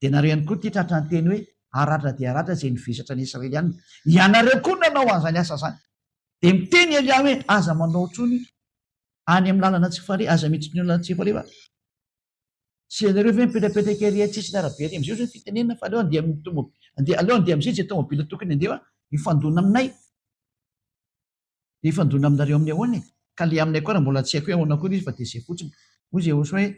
dia nareo ihany koa ty tratra ny teny hoe aratra dia aratra izay nivesatra ny Israeliana. Ianareo koa nanao an'izany asa zany. Dia miteny Elia hoe aza manao tsony any amin'ny lalana tsy fare, aza miditra ny lalana tsy fare. Sy ianareo ve mipetrapetraka ery tsisy arabe ery am'izay zao fitenenina fa aleo andeha amin'ny tomobila, aleo andeha am'izay izay tomobila tokony andeha hifandona aminay. Dia hifandona aminareo amin'ny ahoana ka le aminay koa raha mbola tsy haiko hoe ahoana koa izy fa dia izay fotsiny. Hoy izay oso hoe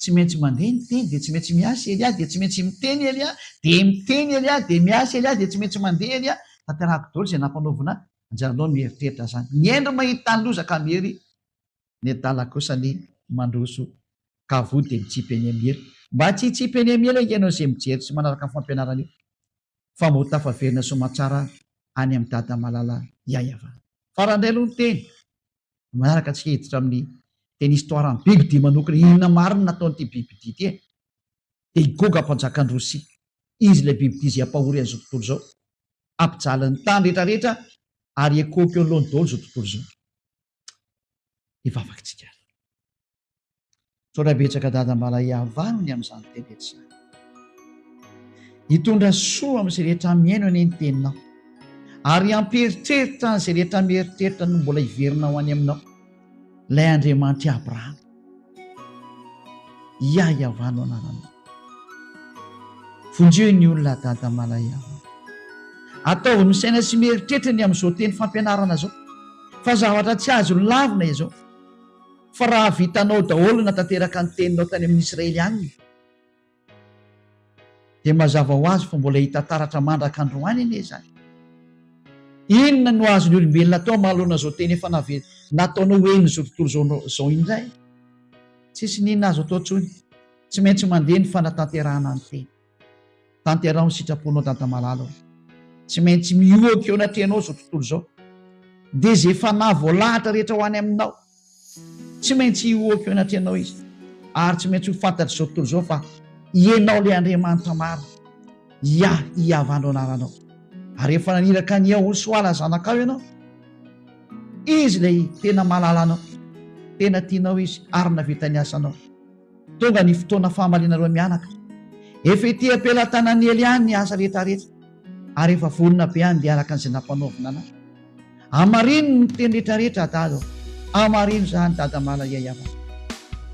tsy maintsy mandeha ny teny dia tsy maintsy miasa Elia, dia tsy maintsy miteny Elia, dia miteny Elia, dia miasa Elia, dia tsy maintsy mandeha Elia. Tanterahako daholo izay nampanaovina anjaranao ny mieritreritra zany. Miendry mahita ny loza ka miery ny adala kosa ny mandroso ka vody dia mitsipy any amin'ny hery. Mba tsy hitsipy any amin'ny hery ianao izay mijery sy manaraka ny fampianarana io. Fa mbo tafaverina somatsara any amin'ny dada malala Iava. Farandray aloha ny teny. Manaraka antsika hiditra amin'ny teny histoara ny biby dia manokana inona marina nataon'ity biby ity dia higoga mpanjakan'ny Rosia. Izy ilay biby izay ampahory an'izao tontolo zao. Ampijaly ny tany rehetrarehetra ary ekohaka eo alohany daholo izao tontolo zao. Hivavaka tsika. Saotra betsaka dada malala Iava ny amin'izany teny rehetra izany. Hitondra soa amin'izay rehetra miaino any ny teninao. Ary amperitreritra an'izay rehetra mieritreritra no mbola hiverinao any aminao. Ilay Andriamanitra Abrahama. Iava no anarana. Vonjeo ny olona dada malala Iava. Ataovy misaina sy mieritreritra ny amin'izao teny fampianarana zao. Fa zavatra tsy azo lavina izao. Fa raha vitanao daholo na tanteraka ny teninao tany amin'ny Israely any dia mazava ho azy fa mbola hita taratra mandraka androany anie zany. Inona no azony olombelona atao mahalona zao teny efa nataonao hoeny zao tontolo zao indray? Tsisy ninona azo atao tsony. Tsy maintsy mandeha ny fanatanterahana ny teny. Tanterahao ny sitraponao dada malala. Tsy maintsy miohaka eo anatrehanao zao tontolo zao. dia zay fanahy voalahatra rehetra ho any aminao tsy maintsy ioako eo anaty ianao izy, ary tsy maintsy ho fantatry zao tontolo zao fa ianao le Andriamanitra maro, hiavano anaranao. Ary rehefa naniraka ny Ahosoala zanakao ianao, izy lay tena mahalala anao, tena tianao izy ary navita ny asanao. Tonga ny fotoana fahamalinareo mianaka, efa ety ampelantanan'ny Eliany ny asa rehetrarehetra, ary efa vonona be any dia araka an'izay nampanaovina anazy. Amarino ny teny rehetrarehetra dada, amarino zany dada malaiava.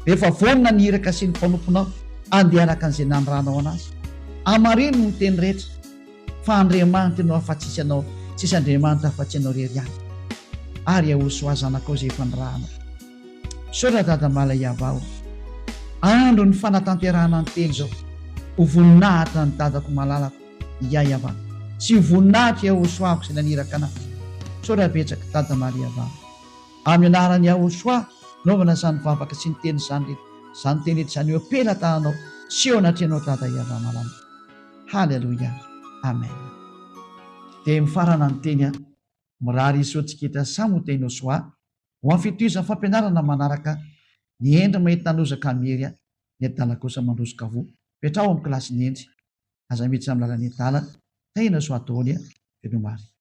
Efa vonona ny iraka sy ny mpanomponao andeha araka an'izay nandranao anazy. Amarino ny teny rehetra fa Andriamanitra no afa-tsisy anao, tsisy Andriamanitra afa-tsy anao rery ihany. Ary Ahosoa zanakao zay efa nirahanao. Saotra dada malaiava aho, andro ny fanatanterahana ny teny zao, ho voninahitra ny dadako malalako iava, sy ho voninahitra Ahosoako izay naniraka anazy. Saotra betsaka dada malaiava, amin'ny anaran'ny Ahosoa naovana izany vavaka sy ny teny izany teny izany eo ampelantananao sy eo anatrehanao dada iava malama. Halleluia, amen. Dia mifarana ny teny mirary isotsiketra samo teny Ahosoa ho amin'ny fitohizan'ny fampianarana manaraka ny endry mahita nanozaka mihery ny adala kosa mandrosoka vo petrao amin'ny kilasy ny endry aza miditra amin'ny lalany adala teny Ahosoa Taoly Venomary.